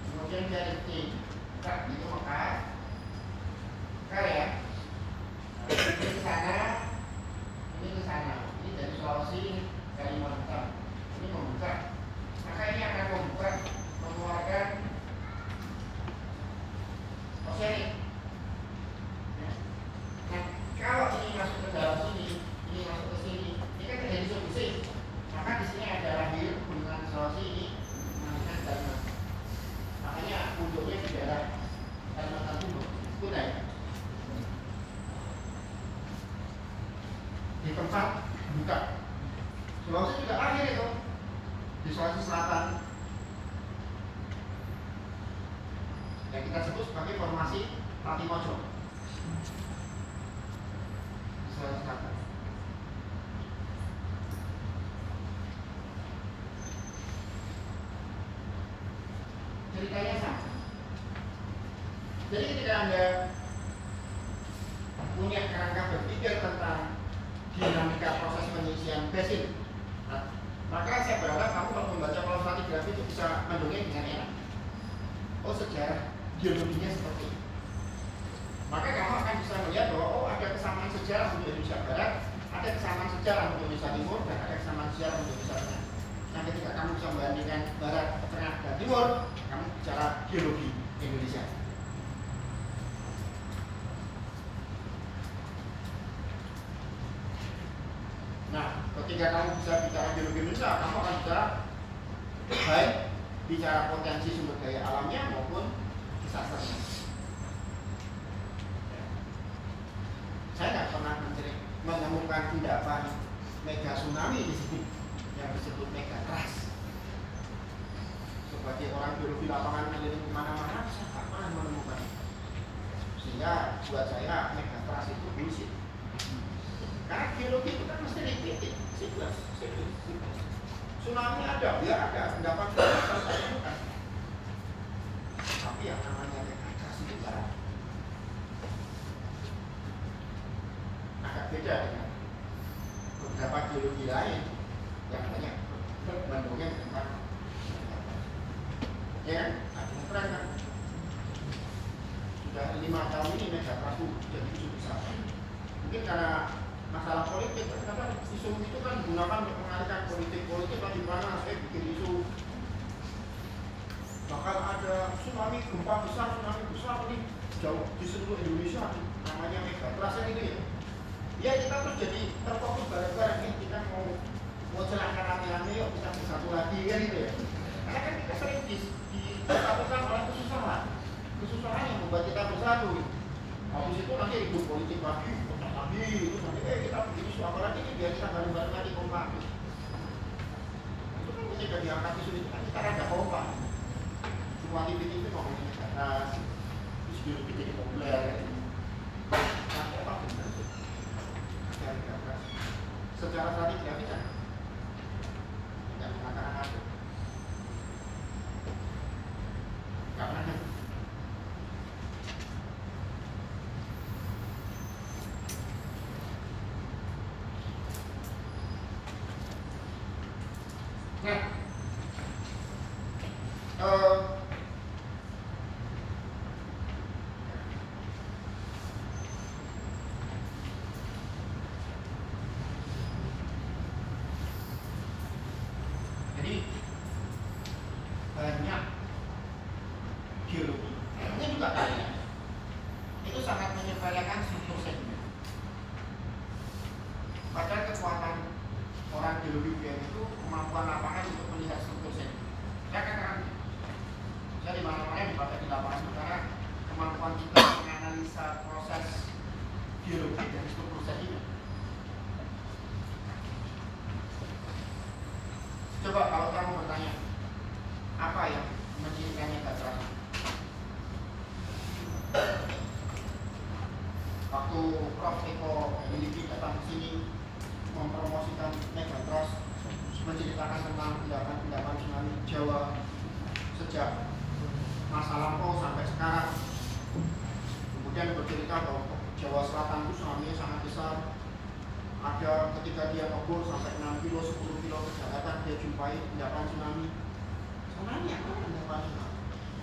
kemudian dia lifting, buka itu maka ya. Ini ke sana, ini ke sana. Ini dari Sulawesi, Kalimantan. Ini membuka. Maka ini akan membuka, mengeluarkan oseanik. Nah, kalau ini masuk ke dalam sini, ini masuk ke sini, ini kan terjadi subduksi. Maka di sini ada lahir hubungan Sulawesi ini mengalihkan Kalimantan. Makanya ujungnya di daerah Kalimantan Timur, Kutai. Di tempat buka. Sulawesi juga akhir itu di Sulawesi Selatan yang kita sebut sebagai formasi Patimojo di Sulawesi Selatan. Ceritanya sama. Jadi ketika Anda punya kerangka berpikir tentang dinamika proses pengisian basin, maka saya berharap kamu kalau membaca pola stratigrafi itu bisa mendongeng dengan enak. Oh, sejarah geologinya seperti ini. Maka kamu akan bisa melihat bahwa oh, ada kesamaan sejarah untuk Indonesia Barat, ada kesamaan sejarah untuk Indonesia Timur, dan ada kesamaan sejarah untuk Indonesia Tengah. Nah, ketika kamu bisa membandingkan Barat, Tengah, dan Timur, kamu bicara geologi Indonesia. Nah, ketika kamu bisa bicara geologi Indonesia, kamu akan bisa baik bicara potensi sumber daya alamnya maupun disasternya. Saya nggak pernah menemukan endapan mega tsunami di sini yang disebut mega trust. Sebagai orang geologi lapangan keliling kemana-mana, saya nggak pernah menemukan. Sehingga buat saya mega trust itu bullshit. Karena geologi itu kan mesti repeated, siklus. Tsunami ada, ya ada, endapan saya temukan. Tapi yang namanya mega trust itu enggak. Agak beda dengan beberapa geologi lain yang banyak mendongeng tentang ya kan? Ada terang kan? Sudah 5 tahun ini mega trust jadi isu besar. Mungkin karena masalah politik, karena isu itu kan digunakan untuk mengalihkan politik lagi panas, bikin isu bakal ada tsunami gempa besar ini jauh di seluruh Indonesia, namanya mega trust gitu ya. Ya kita terus jadi terfokus bareng-bareng nih, kita mau celahkan rame-rame, yuk kita bersatu lagi kan gitu ya. Karena kan kita sering disatukan oleh kesusahan yang membuat kita bersatu gitu. Habis itu nanti ribut politik lagi, terus nanti kita begini suara lagi ini biar kita bareng-bareng lagi kompak gitu. Itu kan ketika diangkat isu itu kan kita rada kompak. Semua TV ngomongin karena terus geologi jadi populer gitu. Sampai apa benar sih? Secara stratigrafi kan tidak mengatakan apa karena jadi banyak geologi ini juga kalian itu sangat menyepelekan struktur sedimen. Padahal kekuatan orang geologi UGM itu kemampuan lapangan untuk melihat struktur sedimen. Saya katakan saya di mana-mana dipakai di lapangan karena kemampuan kita menganalisa proses geologi dan struktur sedimen. Coba kalau kamu bertanya, apa yang mencirikan mega trust? Waktu Prof. Eko Miliki datang ke sini mempromosikan mega trust, menceritakan tentang tindakan tsunami Jawa sejak masa lampau sampai sekarang. Kemudian bercerita bahwa Jawa Selatan itu tsunami sangat besar, ada ada ketika dia ngebor sampai 6 kilo, 10 kilo ke daratan, dia jumpai endapan tsunami. Tsunami apa? Endapan tsunami.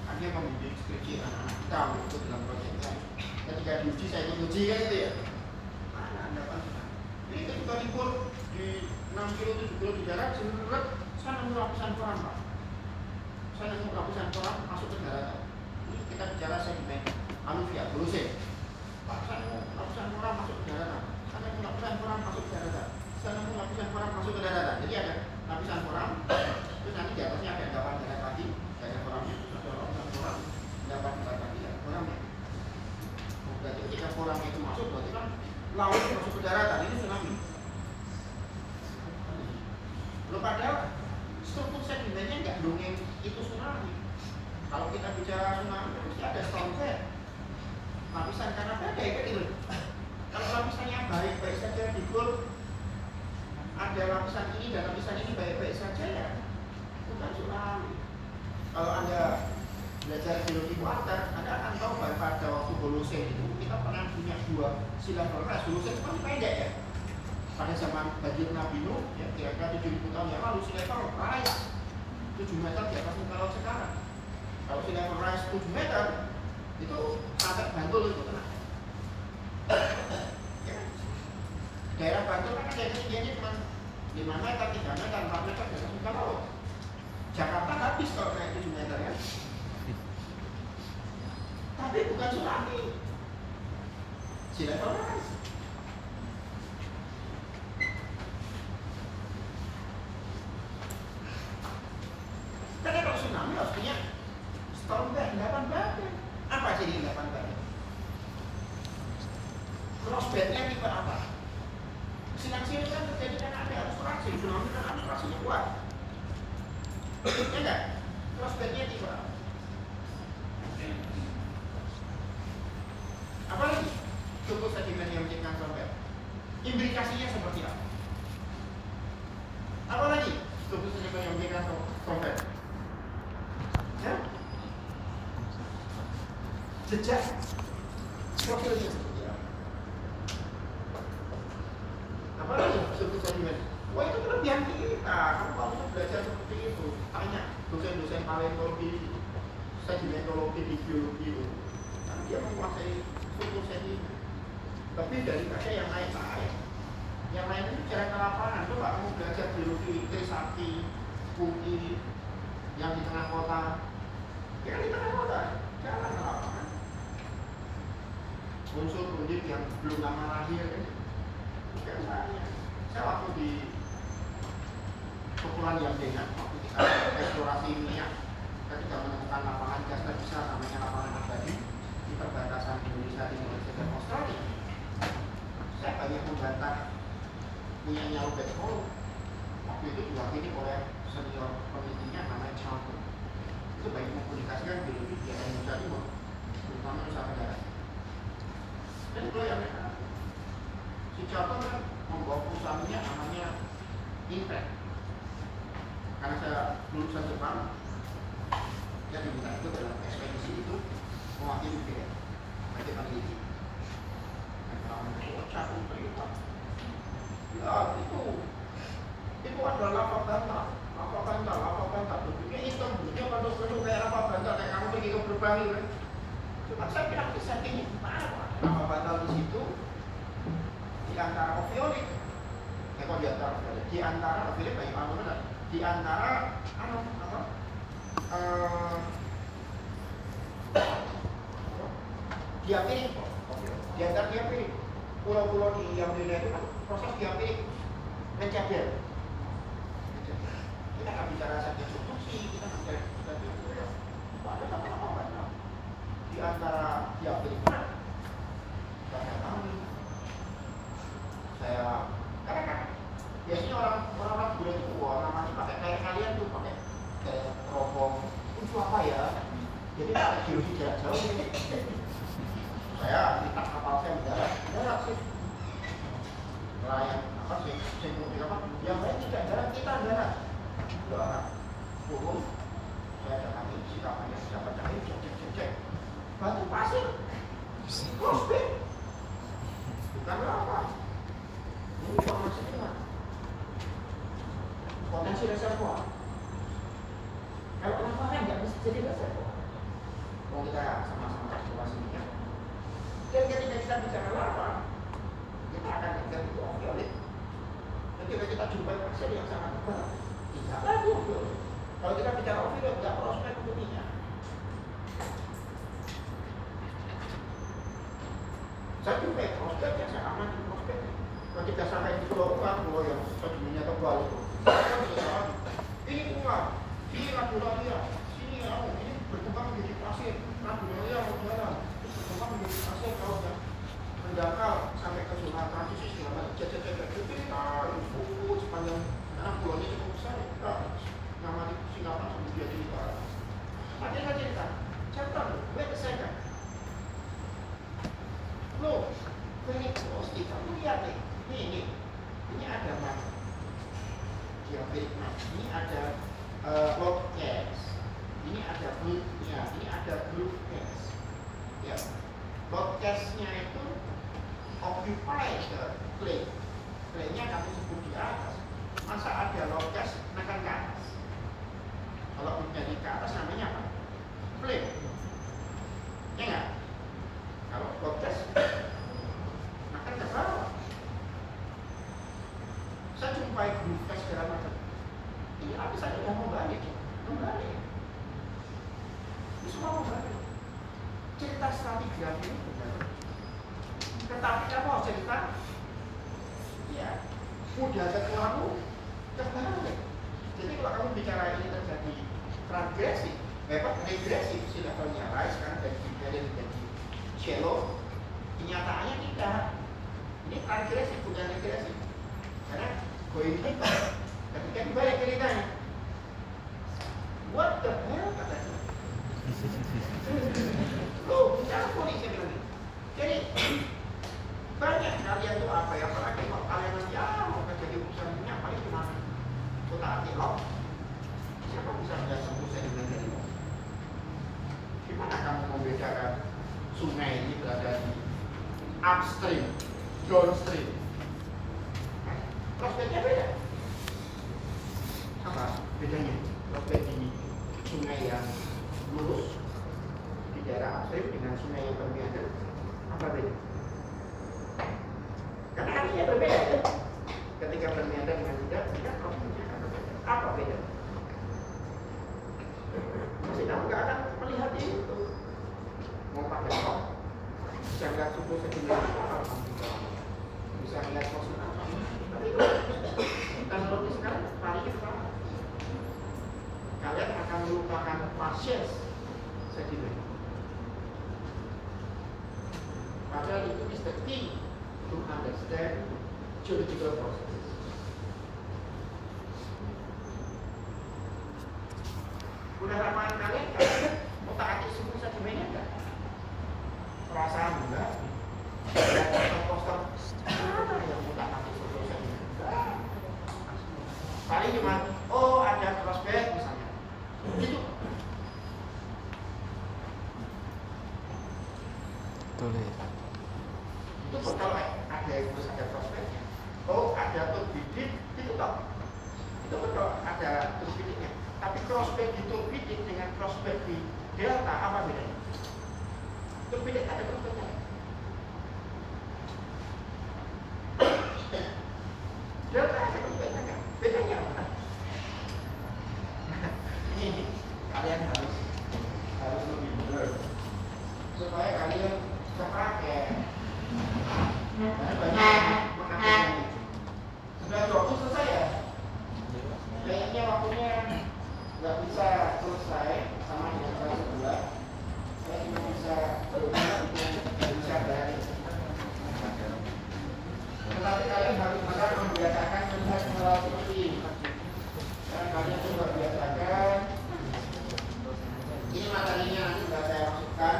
Kan dia membimbing skripsi anak-anak kita untuk dalam proyeknya. Ketika diuji, saya ikut uji kan itu ya. Mana endapan tsunami? Ini ketika libur di 6 kilo, 7 kilo di darat, seret, saya nemu lapisan koran Pak. Saya nemu lapisan koran masuk ke daratan. Ini kita bicara sedimen aluvia, Holocene. Pak, saya nemu lapisan koran masuk ke daratan. Saya nemu lapisan koran masuk ke daratan. Saya nemu lapisan koran masuk ke daratan. Jadi ada lapisan koran, terus nanti di atasnya ada endapan darat lagi, ada korannya, terus ada lapisan koran, endapan darat lagi, ada korannya. Berarti ketika korannya itu masuk, berarti kan laut masuk ke daratan, ini tsunami. Loh, padahal struktur sedimennya nggak dongeng itu tsunami. Kalau kita bicara tsunami, mesti ada storm cloud. Lapisan karena badai kan itu. Kalau lapisannya baik-baik saja di gol, ada lapisan ini dan lapisan ini baik-baik saja ya, bukan tsunami. Kalau Anda belajar geologi kuarter, Anda akan tahu bahwa pada waktu Holocene itu kita pernah punya 2 sea level rise. Holocene itu paling pendek ya. Pada zaman banjir Nabi Nuh, ya, kira-kira 7.000 tahun yang lalu, sea level rise 7 meter di atas muka laut sekarang. Kalau sea level rise 7 meter, itu sangat Bantul itu kena. Ya. Daerah Bantul kan ada ketinggiannya cuma 5 meter, 3 meter, 4 meter di atas muka laut. Jakarta habis kalau kayak 7 meter ya. Tapi bukan tsunami. Sea level rise. Karena kalau tsunami harus punya storm band, endapan badai. Apa jadi endapan badai? Crossbandnya tipe apa? Silang-silang kan terjadi karena ada arus traksi. Tsunami kan arus traksinya kuat. Ya enggak? Crossbandnya tipe apa? Apa lagi? Struktur sedimen yang menciptakan storm. Implikasinya seperti apa? Apa lagi? Struktur sedimen yang menciptakan storm. Ya? Jejak profilnya seperti apa? Apa lagi struktur sedimen? Wah, itu kelebihan kita. Kamu kalau belajar seperti itu, tanya dosen-dosen paleontologi, sedimentologi di geologi itu, karena dia menguasai struktur sedimen. Lebih daripada yang lain-lain. Yang lain itu cara ke lapangan. Coba kamu belajar geologi Trisakti, UI, yang di tengah kota. Ya di tengah kota, jalan ke lapangan. Unsur kulit yang belum lama lahir kan. Bukan saya waktu di Kepulauan Yamdena, waktu kita eksplorasi minyak, ketika menemukan lapangan gas terbesar namanya lapangan abadi di perbatasan Indonesia, Indonesia dan Australia. Saya banyak membantah punyanya Robert Hall. Waktu itu diwakili oleh senior penelitinya namanya Charlton. Itu banyak mengkomunikasikan geologi di Indonesia Timur, terutama Nusa Tenggara. Dan kalau yang si Charlton kan membawa perusahaannya namanya Impact. Karena saya lulusan Jepang, dia diminta itu dalam ekspedisi itu mewakili dia, sebagai peneliti. Dan kalau Charlton terlibat, ya itu adalah lava bantal. Bentuknya hitam, bentuknya bentuk kayak lava bantal, kayak kamu pergi ke berbangi kan. Cuma saya bilang di settingnya gimana? Lava bantal di situ di antara oviolit, kok di antara oviolit? Di antara oviolit banyak apa benar? Di antara diapirik, di antara diapirik. Pulau-pulau di Yamdena itu kan proses diapirik mencabar. Kita nggak bicara saja subduksi, kita nggak bicara saja ada apa-apa di antara diapirik mana? Saya tahu. Karena kan biasanya orang boleh itu namanya pakai kayak kalian tuh pakai kayak teropong. Itu apa ya? Jadi pakai geologi jarak jauh ini. Saya minta kapal saya mendarat sih. Nelayan apa sih? Apa? Yang lain tidak darat, kita darat. Darat. Turun. Saya datangi sikapannya siapa cari cek. Batu pasir. Crossband. Bukan apa. Ini informasinya mana? Potensi reservoir. Kalau kenapa kan nggak bisa jadi reservoir? Kalau kita sama-sama eksplorasi minyak, dan ketika kita bicara lava, kita akan lihat itu oviolit. Ketika kita jumpai pasir yang sangat berat, tidak lagi oviolit. Kalau kita bicara oviolit, tidak prospek untuk minyak. Saya jumpai prospek yang saya amati prospek. Ketika sampai di pulau yang sedimennya tebal itu, saya bisa lagi. Ini keluar, ini Naturalia, sini ini berkembang menjadi pasir. Naturalia berjalan, berkembang menjadi pasir kalau yang mendangkal sampai ke zona transisi segala macam. Itu sepanjang karena pulaunya cukup besar. Kita ngamati Singapura kemudian di barat. Nanti saya cerita, chapter, wait a second. Loh, very close, kamu lihat nih, ini ada mana? Ini ada load gas, ini ada blue, ya, ini ada blue gas. Ya, load gasnya itu occupy ke plate, plate-nya kami sebut di atas. Masa ada load gas menekan ke atas? Kalau menjadi ke atas namanya apa? Plate, ya nggak? Kalau load gas makan ke bawah. Saya jumpai groove gas segala macam. Ini habis saja udah mau balik. Ini semua mau balik. Cerita stratigrafi ini benar. Tetapi kamu harus cerita, ya, mudah terlalu terbalik. Jadi kalau kamu bicara ini terjadi transgresi, regresi, si levelnya rise sekarang dari shallow, kenyataannya tidak. Ini transgresi bukan regresi. Karena going deeper, ketika dibalik ceritanya, what the hell katanya? Loh, kenapa nih saya bilang? Jadi banyak kalian tuh apa ya? Apalagi kalau kalian nanti mau kerja di perusahaan minyak, paling cuma kota Atilok. Siapa bisa menjadi perusahaan dengan dari lo? Gimana kamu membedakan sungai ini berada di upstream, downstream? Prospeknya beda. Apa bedanya? Prospek di sungai yang lurus di daerah upstream dengan sungai yang bermeander, apa beda? Karena artinya berbeda kan? Ketika bermeander dengan tidak prospeknya akan berbeda. Apa beda? Masih kamu nggak akan melihat itu. Mau pakai kok? Bisa lihat suku sedemikian apa? Bisa lihat maksud apa? Teknologi sekarang lari ke sana. Kalian akan melupakan pasien sedimen. Padahal itu is the key to understand geological process. Udah ramalan kalian otak-atik suku sedimennya enggak? Perasaan enggak? Poster apa yang otak-atik suku sedimen? Paling cuma, oh ada prospek misalnya, gitu. Itu kalau ada yang terus ada prospeknya, oh ada turbidik, itu toh. Itu betul ada turbidiknya. Tapi prospek di turbidik dengan prospek di delta apa bedanya? Turbidik ada prospeknya. Delta ada prospeknya. Bedanya apa? Ini kalian harus lebih benar supaya kalian terpakai. Karena banyak mengatakan sudah 20 selesai ya. Kayaknya waktunya nggak bisa selesai sama dengan saya sebelah. Saya cuma bisa bisa dari. Tetapi kalian harus benar membiasakan melihat hal seperti ini. Dan kalian coba biasakan. Ini materinya nanti sudah saya masukkan.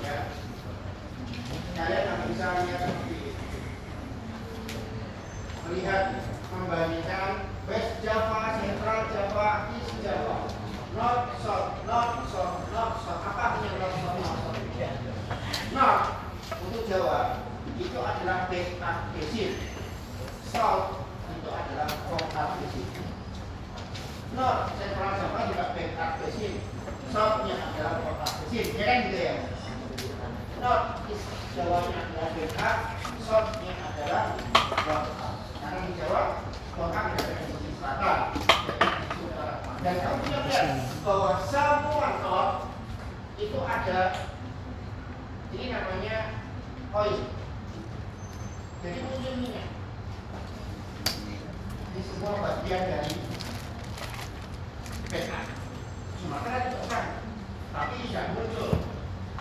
Ya. Kalian akan bisa lihat seperti ini. Melihat membandingkan West Java, Central Java, East Java, North South, North South, North South. Apa artinya North South, North South? North untuk Jawa itu adalah beta basin. salt itu adalah vokal di sini. Not sentral Java juga backup di sini. Saltnya adalah vokal di sini, ya kan gitu ya. Not is Jawanya adalah backup, saltnya adalah vokal. Karena di Jawa vokal ada di sisi selatan. Dan kamu punya lihat bahwa semua not itu ada, ini namanya oil. Jadi muncul minyak di semua bagian dari peta. Sumatera juga kan, tapi tidak muncul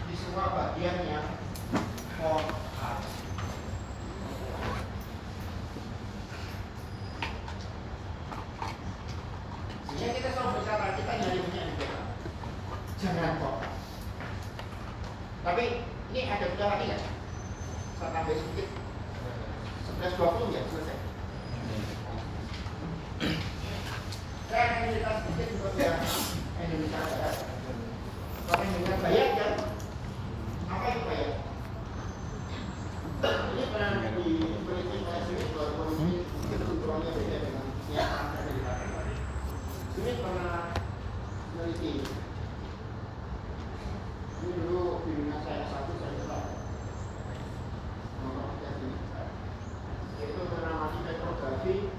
di semua bagian yang vokal. Sehingga kita selalu berkata kita nyari minyak di peta, jangan vokal. Tapi ini ada udah lagi nggak? Saya tambah sedikit. 11.20 ya selesai. Saya akan cerita sedikit tentang Indonesia Barat. Kalau Indonesia Barat kan, apa itu Barat? Ini pernah diteliti oleh Smith bahwa ketentuannya beda dengan yang ada di belakang. Smith pernah meneliti. Ini dulu bimbingan saya satu saya lupa. Itu mengamati petrografi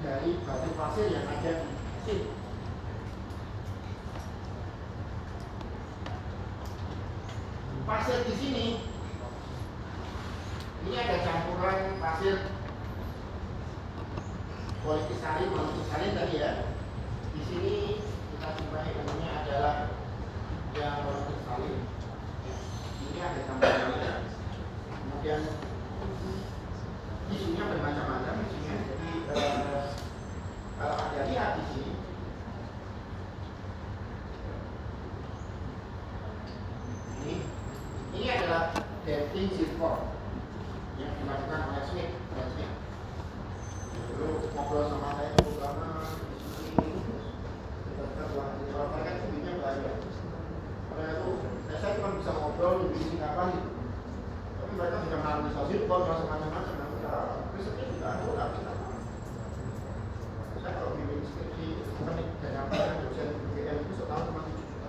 dari batu pasir yang ada di sini. Pasir di sini, ini ada campuran pasir polikisalin tadi ya. Di sini kita jumpai namanya adalah yang polikisalin. Ini ada campuran. Kemudian isinya bermacam-macam isinya. Jadi kalau Anda lihat di sini, ini adalah dating zircon yang dilakukan oleh Smith. Dulu ngobrol sama saya cukup lama di sini, kita kan sebenarnya banyak. Karena itu saya cuma bisa ngobrol di sini kapan gitu. Tapi mereka sudah menganalisa zircon macam-macam. Risetnya juga ada kita. Saya kalau bimbing skripsi dan apa yang dosen UGM itu setahun cuma 7 juta.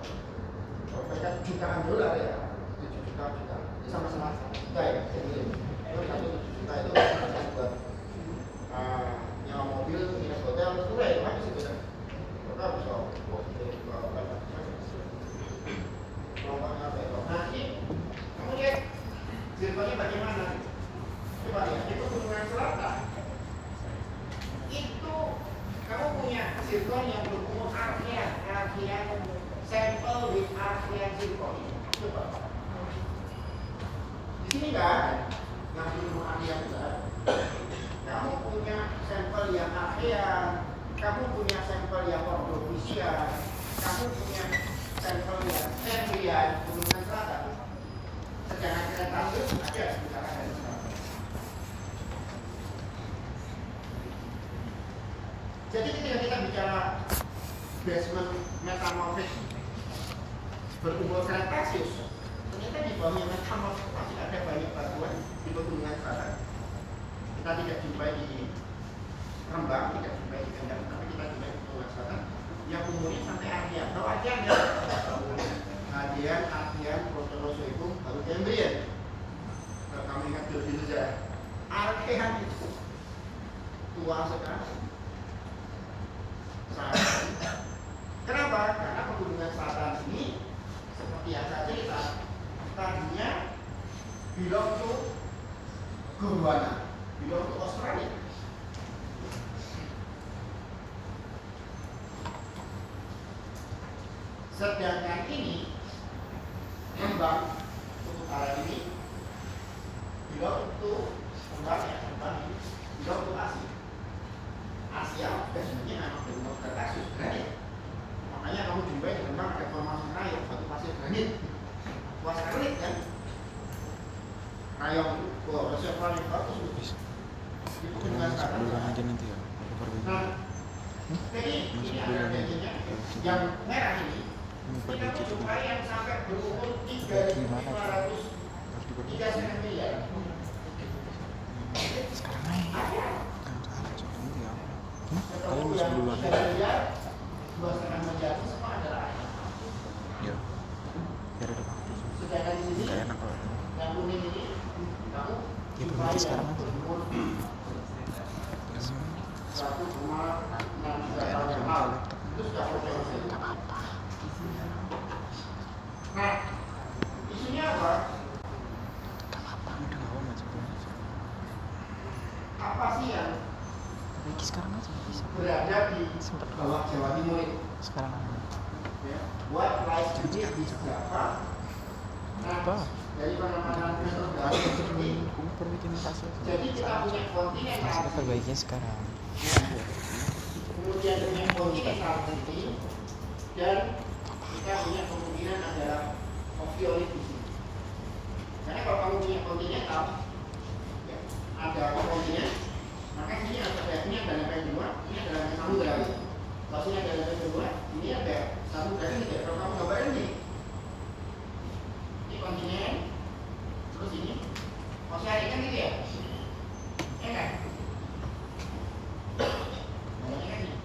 Kalau mereka jutaan dolar ya, 7 juta. Ini sama-sama juta ya. Jadi itu 7 juta itu buat nyawa mobil, nginep hotel, itu ya habis itu kan. Mereka bisa nah ini kamu lihat zirconnya bagaimana? Coba lihat, itu Pegunungan Selatan. Itu kamu punya zircon yang berumur archean sampel with archean zircon. Coba. Di sini kan, yang berumur archean juga. Kamu punya sampel yang archean, kamu punya sampel yang ordovisian, kamu punya sampel yang Cambrian, Pegunungan Selatan. Sedangkan kita tahu ada sekitar dari sana. Jadi ketika kita bicara basement metamorfik berumur Kretasius, ternyata di bawahnya metamorfik masih ada banyak batuan di Pegunungan Selatan. Kita tidak jumpai di Rembang, tidak jumpai di Kendal, tapi kita jumpai di Pegunungan Selatan yang umurnya sampai Archean. Tahu Archean ya? Archean, Proterozoikum, baru Cambrian. Kalau kamu ingat dulu di sejarah, Archean itu tua sekali. Kenapa? Karena Pegunungan Selatan ini seperti yang saya cerita, tadinya belong to Gondwana, belong to Australia. Sedangkan ini Rembang utara ini belong to Rembang ini belong to Asia. Asia biasanya memang berumur Kretasius granit. Makanya kamu jumpai di Rembang ada formasi rayong, batu pasir granit, kuas granit kan? Rayong itu, reservoir yang bagus. Itu dengan aja nanti ya. Nah, jadi ini ada bagiannya. Yang merah ini kita jumpai yang sampai berumur 3.503 miliar. Sekarang aja. yang duluan. 3 miliar, 2,5 miliar itu semua adalah air. Ya. Biar ada waktu. Sedangkan di sini Gak enak kalau ini. yang kuning ini kamu Ya berbagi sekarang aja. 1,6 Gak enak juta kalau itu sudah potensi. Gak apa-apa. Nah, isunya apa? Gak apa-apa. Udah gak apa-apa aja. Apa sih yang Perbaiki sekarang aja bisa. berada di Sempet bawah Jawa Timur ini? sekarang aja. Ya, buat price ini di berapa? Nah, Apa? dari pengamatan metode seperti ini. Aku perbaiki hasil. Jadi kita punya kontinen Masih laut. perbaikinya sekarang. Kemudian punya kontinen laut ini, dan kita punya kemungkinan adalah opioid di sini. Karena kalau kamu punya kontinen laut, ya, ada kontinen, maka sini ini ada level 2, ini ada level 1 berarti. Kalau sini ada level 2, ini ada 1 berarti tidak. Kalau kamu gambarin ini kontinen, terus ini oseanik kan gitu ya? Ya kan? Namanya kan ini.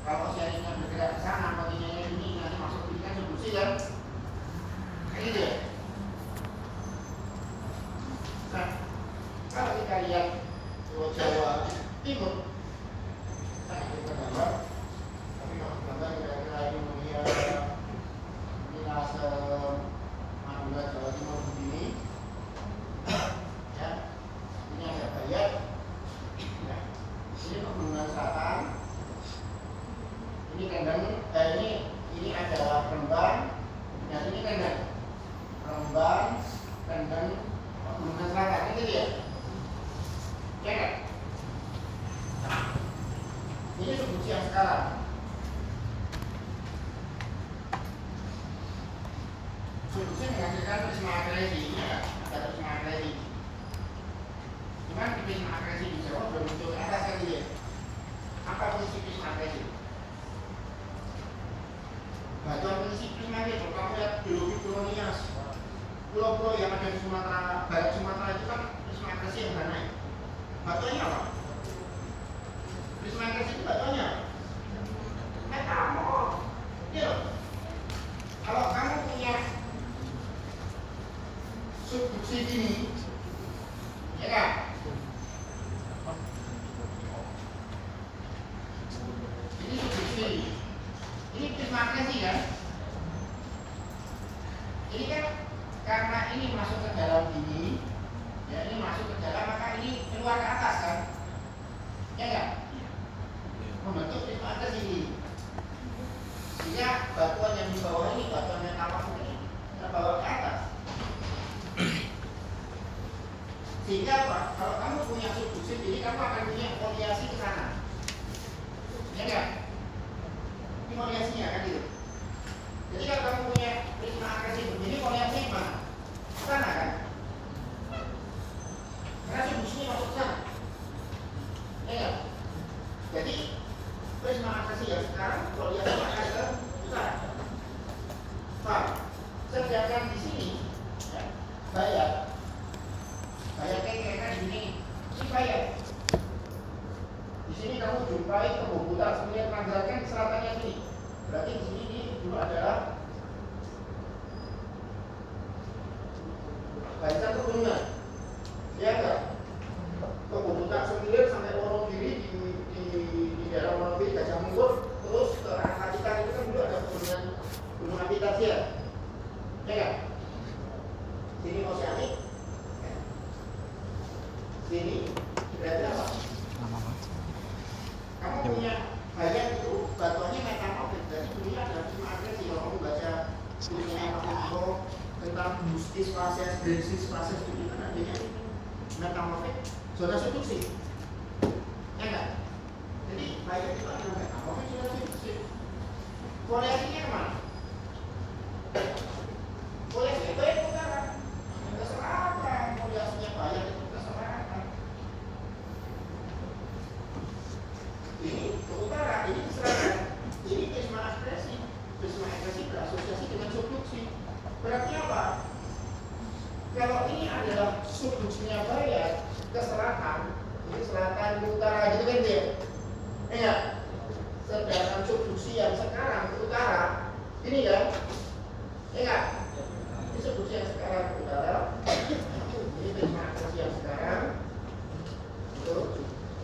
Kalau oseaniknya bergerak ke sana, kontinennya ini nanti masuk ini kan subduksi kan? Kayak gitu ya? Nah, kalau kita lihat Jawa Timur, kita gambar, tapi kalau gambar kira-kira ini melihat Madura Jawa Timur begini, ya, ini ada Bayat, ya, ini pegunungan selatan, ini Kendeng, ini adalah Rembang, dan ini Kendeng, Rembang, Kendeng, pegunungan selatan, itu dia, ya kan? Ini subduksi yang sekarang. Subduksi menghasilkan prisma agresi, ya, ada prisma agresi. Cuman di prisma agresi di Jawa belum muncul ke atas kan dia. Apa fungsi prisma agresi? Batuan fungsi prisma agresi, kalau kamu lihat geologi kolonial, pulau-pulau yang ada di Sumatera, Barat Sumatera itu kan prisma agresi yang udah naik. Batuannya apa? Prisma agresi itu batuannya metamorf. Iya loh. Kalau kamu punya subduksi ini, ya kan? Ini subduksi, ini prisma agresi kan? Ini kan karena ini masuk ke dalam ini, ya ini masuk ke dalam maka ini keluar ke atas kan? Ya kan? Membentuk prisma agresi ini. Sehingga batuan yang di bawah ini, batuan metamorf ini terbawa ke atas. Sehingga apa? Kalau kamu punya subduksi ini, kamu akan punya foliasi ke sana. Ya kan? Ini foliasinya kan gitu. Jadi kalau kamu punya prisma agresi begini, foliasinya kemana? Ke sana kan? Karena subduksinya masuk ke sana. Ya kan? Jadi prisma agresi yang sekarang foliasinya akan ke utara. Pak, sedangkan di sini, ya, Bayat kira-kira di sini, ini Bayat. Di sini kamu jumpai Kebobutan, kemudian Tangerang selatannya sini. Berarti di sini dulu adalah barisan pegunungan. Ya enggak? Kebobutan Sembilan sampai Wonogiri di daerah Wonogiri, Gajah Mungkur, terus ke arah Pacitan itu kan dulu ada gunung Apitasian. Ya kan? Sini oseanik, sini berarti apa? Lama banget. Kamu punya Bayat itu batuannya metamorf, jadi dunia adalah prisma agresi. Kalau kamu baca bukunya Marco tentang Justis Fases, Densis Fases itu kan adanya metamorfik zona subduksi. Ya enggak? Jadi Bayat itu adalah metamorfik zona subduksi. Foliasinya kemana? Foliasinya Bayat ke utara, ke selatan. Foliasinya Bayat itu ke selatan. Ini ke utara, ini ke selatan. Ini prisma agresi. Prisma agresi berasosiasi dengan subduksi. Berarti apa? Kalau ini adalah subduksinya Bayat ke selatan, Ini selatan ke utara gitu kan dia. Enggak. Sedangkan subduksi yang sekarang ke utara ini kan. Enggak. Ini subduksi yang sekarang ke utara. Ini subduksi yang sekarang. Itu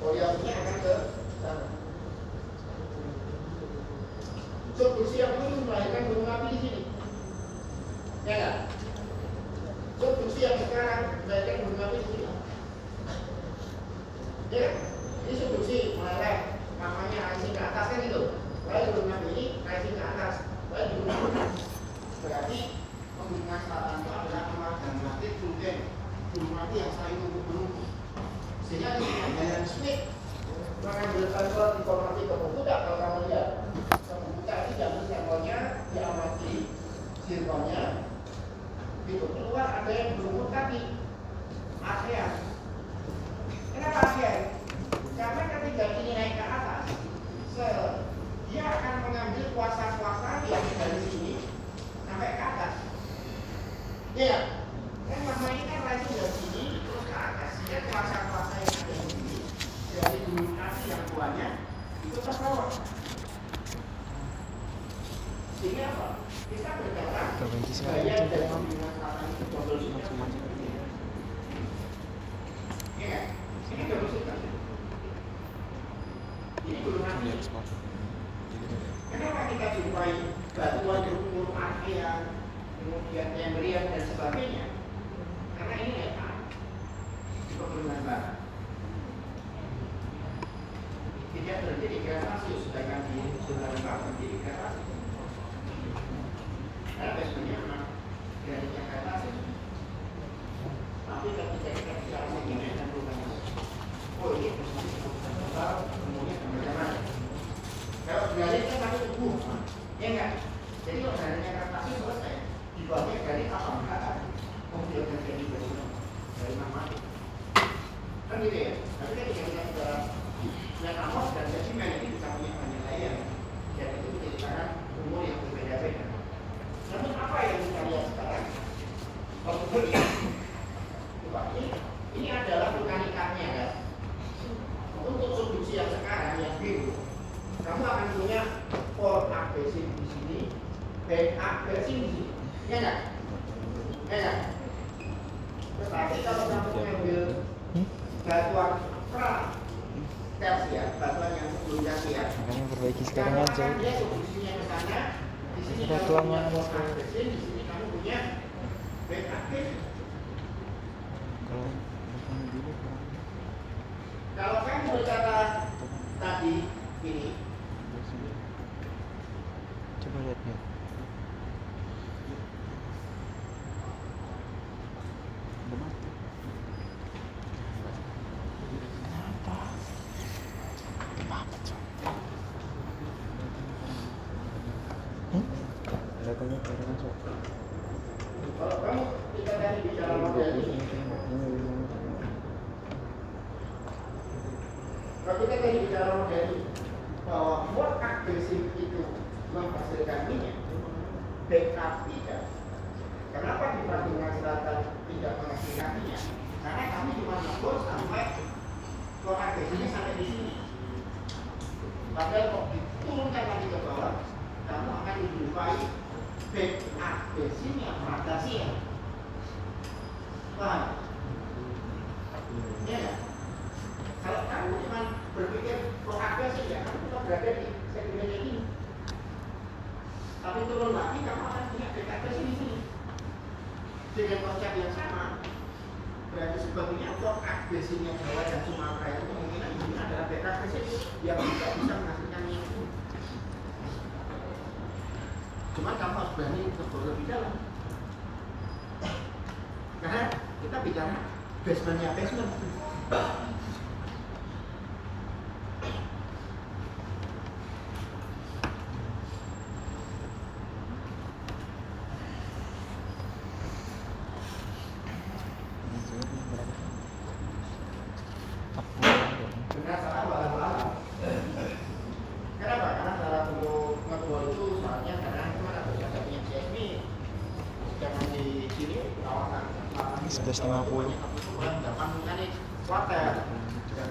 orientasinya akan ke sana. Subduksi yang dulu melahirkan gunung api di sini. Ya enggak? Subduksi yang sekarang melahirkan gunung api di sini. Ya, ini subduksi meleleh, namanya rising ke atas kan gitu. Lalu gunung api ini rising ke atas, lalu di gunung api. Berarti penggunaan selatan itu adalah amalgamatif mungkin gunung api yang saling menunggu. Sehingga di sini ada yang Smith mengambil sampel informasi ke komputer. Kalau kamu lihat ke komputer ini diambil sampelnya, diamati sirkonnya, itu keluar ada yang berumur kaki, ASEAN. Kenapa ASEAN? Karena ketika ini naik ke atas, dia akan mengambil kuasa-kuasa yang dari sini sampai ke atas. Iya, kan magma ini kan rising dari sini terus ke atas. Sehingga kuasa-kuasa yang ada di sini dari gunung api yang kuatnya itu terbawa. Sehingga apa? Kita berdarah gaya dari pembinaan selatan itu double macam-macam. Iya, ini double sukan. Ini gunung api. Kenapa kita jumpai batuan berumur ASEAN, kemudian Cambrian dan sebagainya? Karena ini letak di pegunungan barat. Tidak terjadi gravitasi, sedangkan di zona lembab terjadi gravitasi. Karena biasanya memang gradasinya gravitasi. Tapi ketika kita bicara sedimen dan perubahan, oh ini kemudian bagaimana? Kalau gradasi kan satu tubuh, ya enggak? Jadi kalau gradasinya gravitasi selesai, di bawahnya gradasi apa enggak? Kemudian terjadi dari mana? Kan gitu ya. Tapi ketika kita bicara metamorf dan sedimen ini bisa punya banyak layer, dan itu menciptakan umur yang berbeda-beda. Namun apa yang kita lihat sekarang? Coba ini adalah vulkanikanya kan. Untuk subduksi yang sekarang yang biru, kamu akan punya pore abrasif di sini, band abrasif di sini, ya enggak? Ya enggak? Tetapi kalau kamu mengambil batuan pra tersier, batuan yang sebelum tersier, makanya perbaiki sekarang aja. dia subduksinya ke sana, di sini ada kamu tuangnya punya pore abrasif, di sini kamu punya band abrasif. Kalau kamu berkata tadi ini, coba lihat ya. kalau kamu kita tadi bicara model ini, kalau kita tadi bicara model ini, bahwa pore abrasif itu menghasilkan minyak, backup tidak. Kenapa di Pegunungan Selatan tidak menghasilkan minyak? Karena kami cuma ngebor sampai pore abrasifnya sampai di sini. Padahal kok diturunkan lagi ke bawah, kamu akan dijumpai backup abrasifnya Radasia. Paham? Ya. Kalau kamu cuma berpikir pore abrasif ya, kamu tetap berada di sedimen ini. Tapi turun lagi kamu akan punya backup di sini. Dengan konsep yang sama, berarti sebetulnya pore abrasifnya Jawa dan Sumatera itu kemungkinan ini adalah backup yang tidak bisa menghasilkan minyak. Cuma kamu harus berani untuk lebih dalam. Karena kita bicara basementnya basement. Benar salah balang-balang. Kenapa? Karena salah untuk ngebor itu soalnya karena cuma ada punya seismik. Jangan di sini kawasan Ini 11.50. gampang kan kuarter dan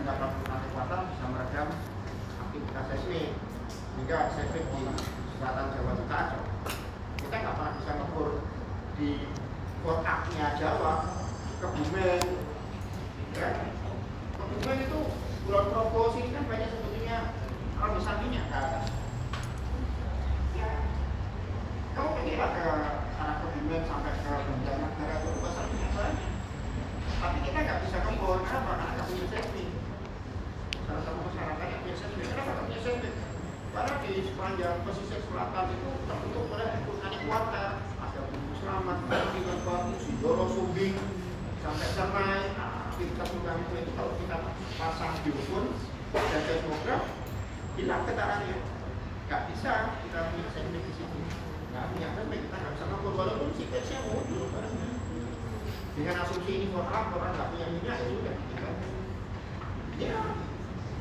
sepanjang pesisir selatan itu terbentuk oleh vulkanik water. Ada Bumi Selamat, Bumi Batu, Sindoro, Sumbing, sampai Cermai. Aktivitas vulkanik itu kalau kita pasang biofon dan seismograf, hilang getarannya. Nggak bisa kita punya seismik di situ. Nggak punya seismik, kita nggak bisa ngukur walaupun siklusnya muncul. Dengan asumsi ini orang nggak punya minyak ya sudah. Ya,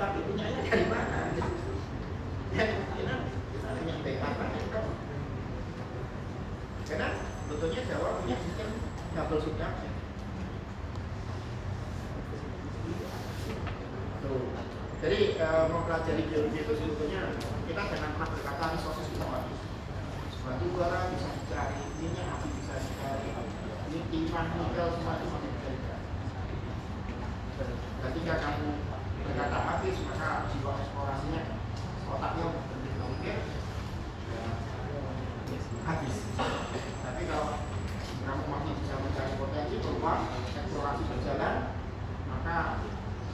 tapi punyanya dari mana? Ya, kemungkinan kita hanya backup aja. Karena betulnya Jawa punya sistem double subduction. Jadi mempelajari geologi itu sebetulnya kita jangan pernah berkata resources itu habis. Batu bara bisa dicari, minyak api bisa dicari, timah, nikel semua itu masih bisa dicari. Ketika kamu berkata habis, maka jiwa eksplorasinya otaknya berpikir ya, habis. Tapi kalau kamu masih bisa mencari potensi peluang eksplorasi berjalan, maka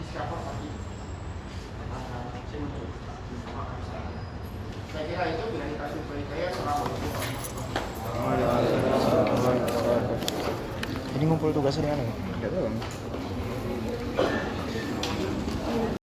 discover pasti akan muncul. Saya kira itu bila dikasih saya Assalamualaikum warahmatullahi wabarakatuh. Ini ngumpul tugasnya di mana? Enggak tahu.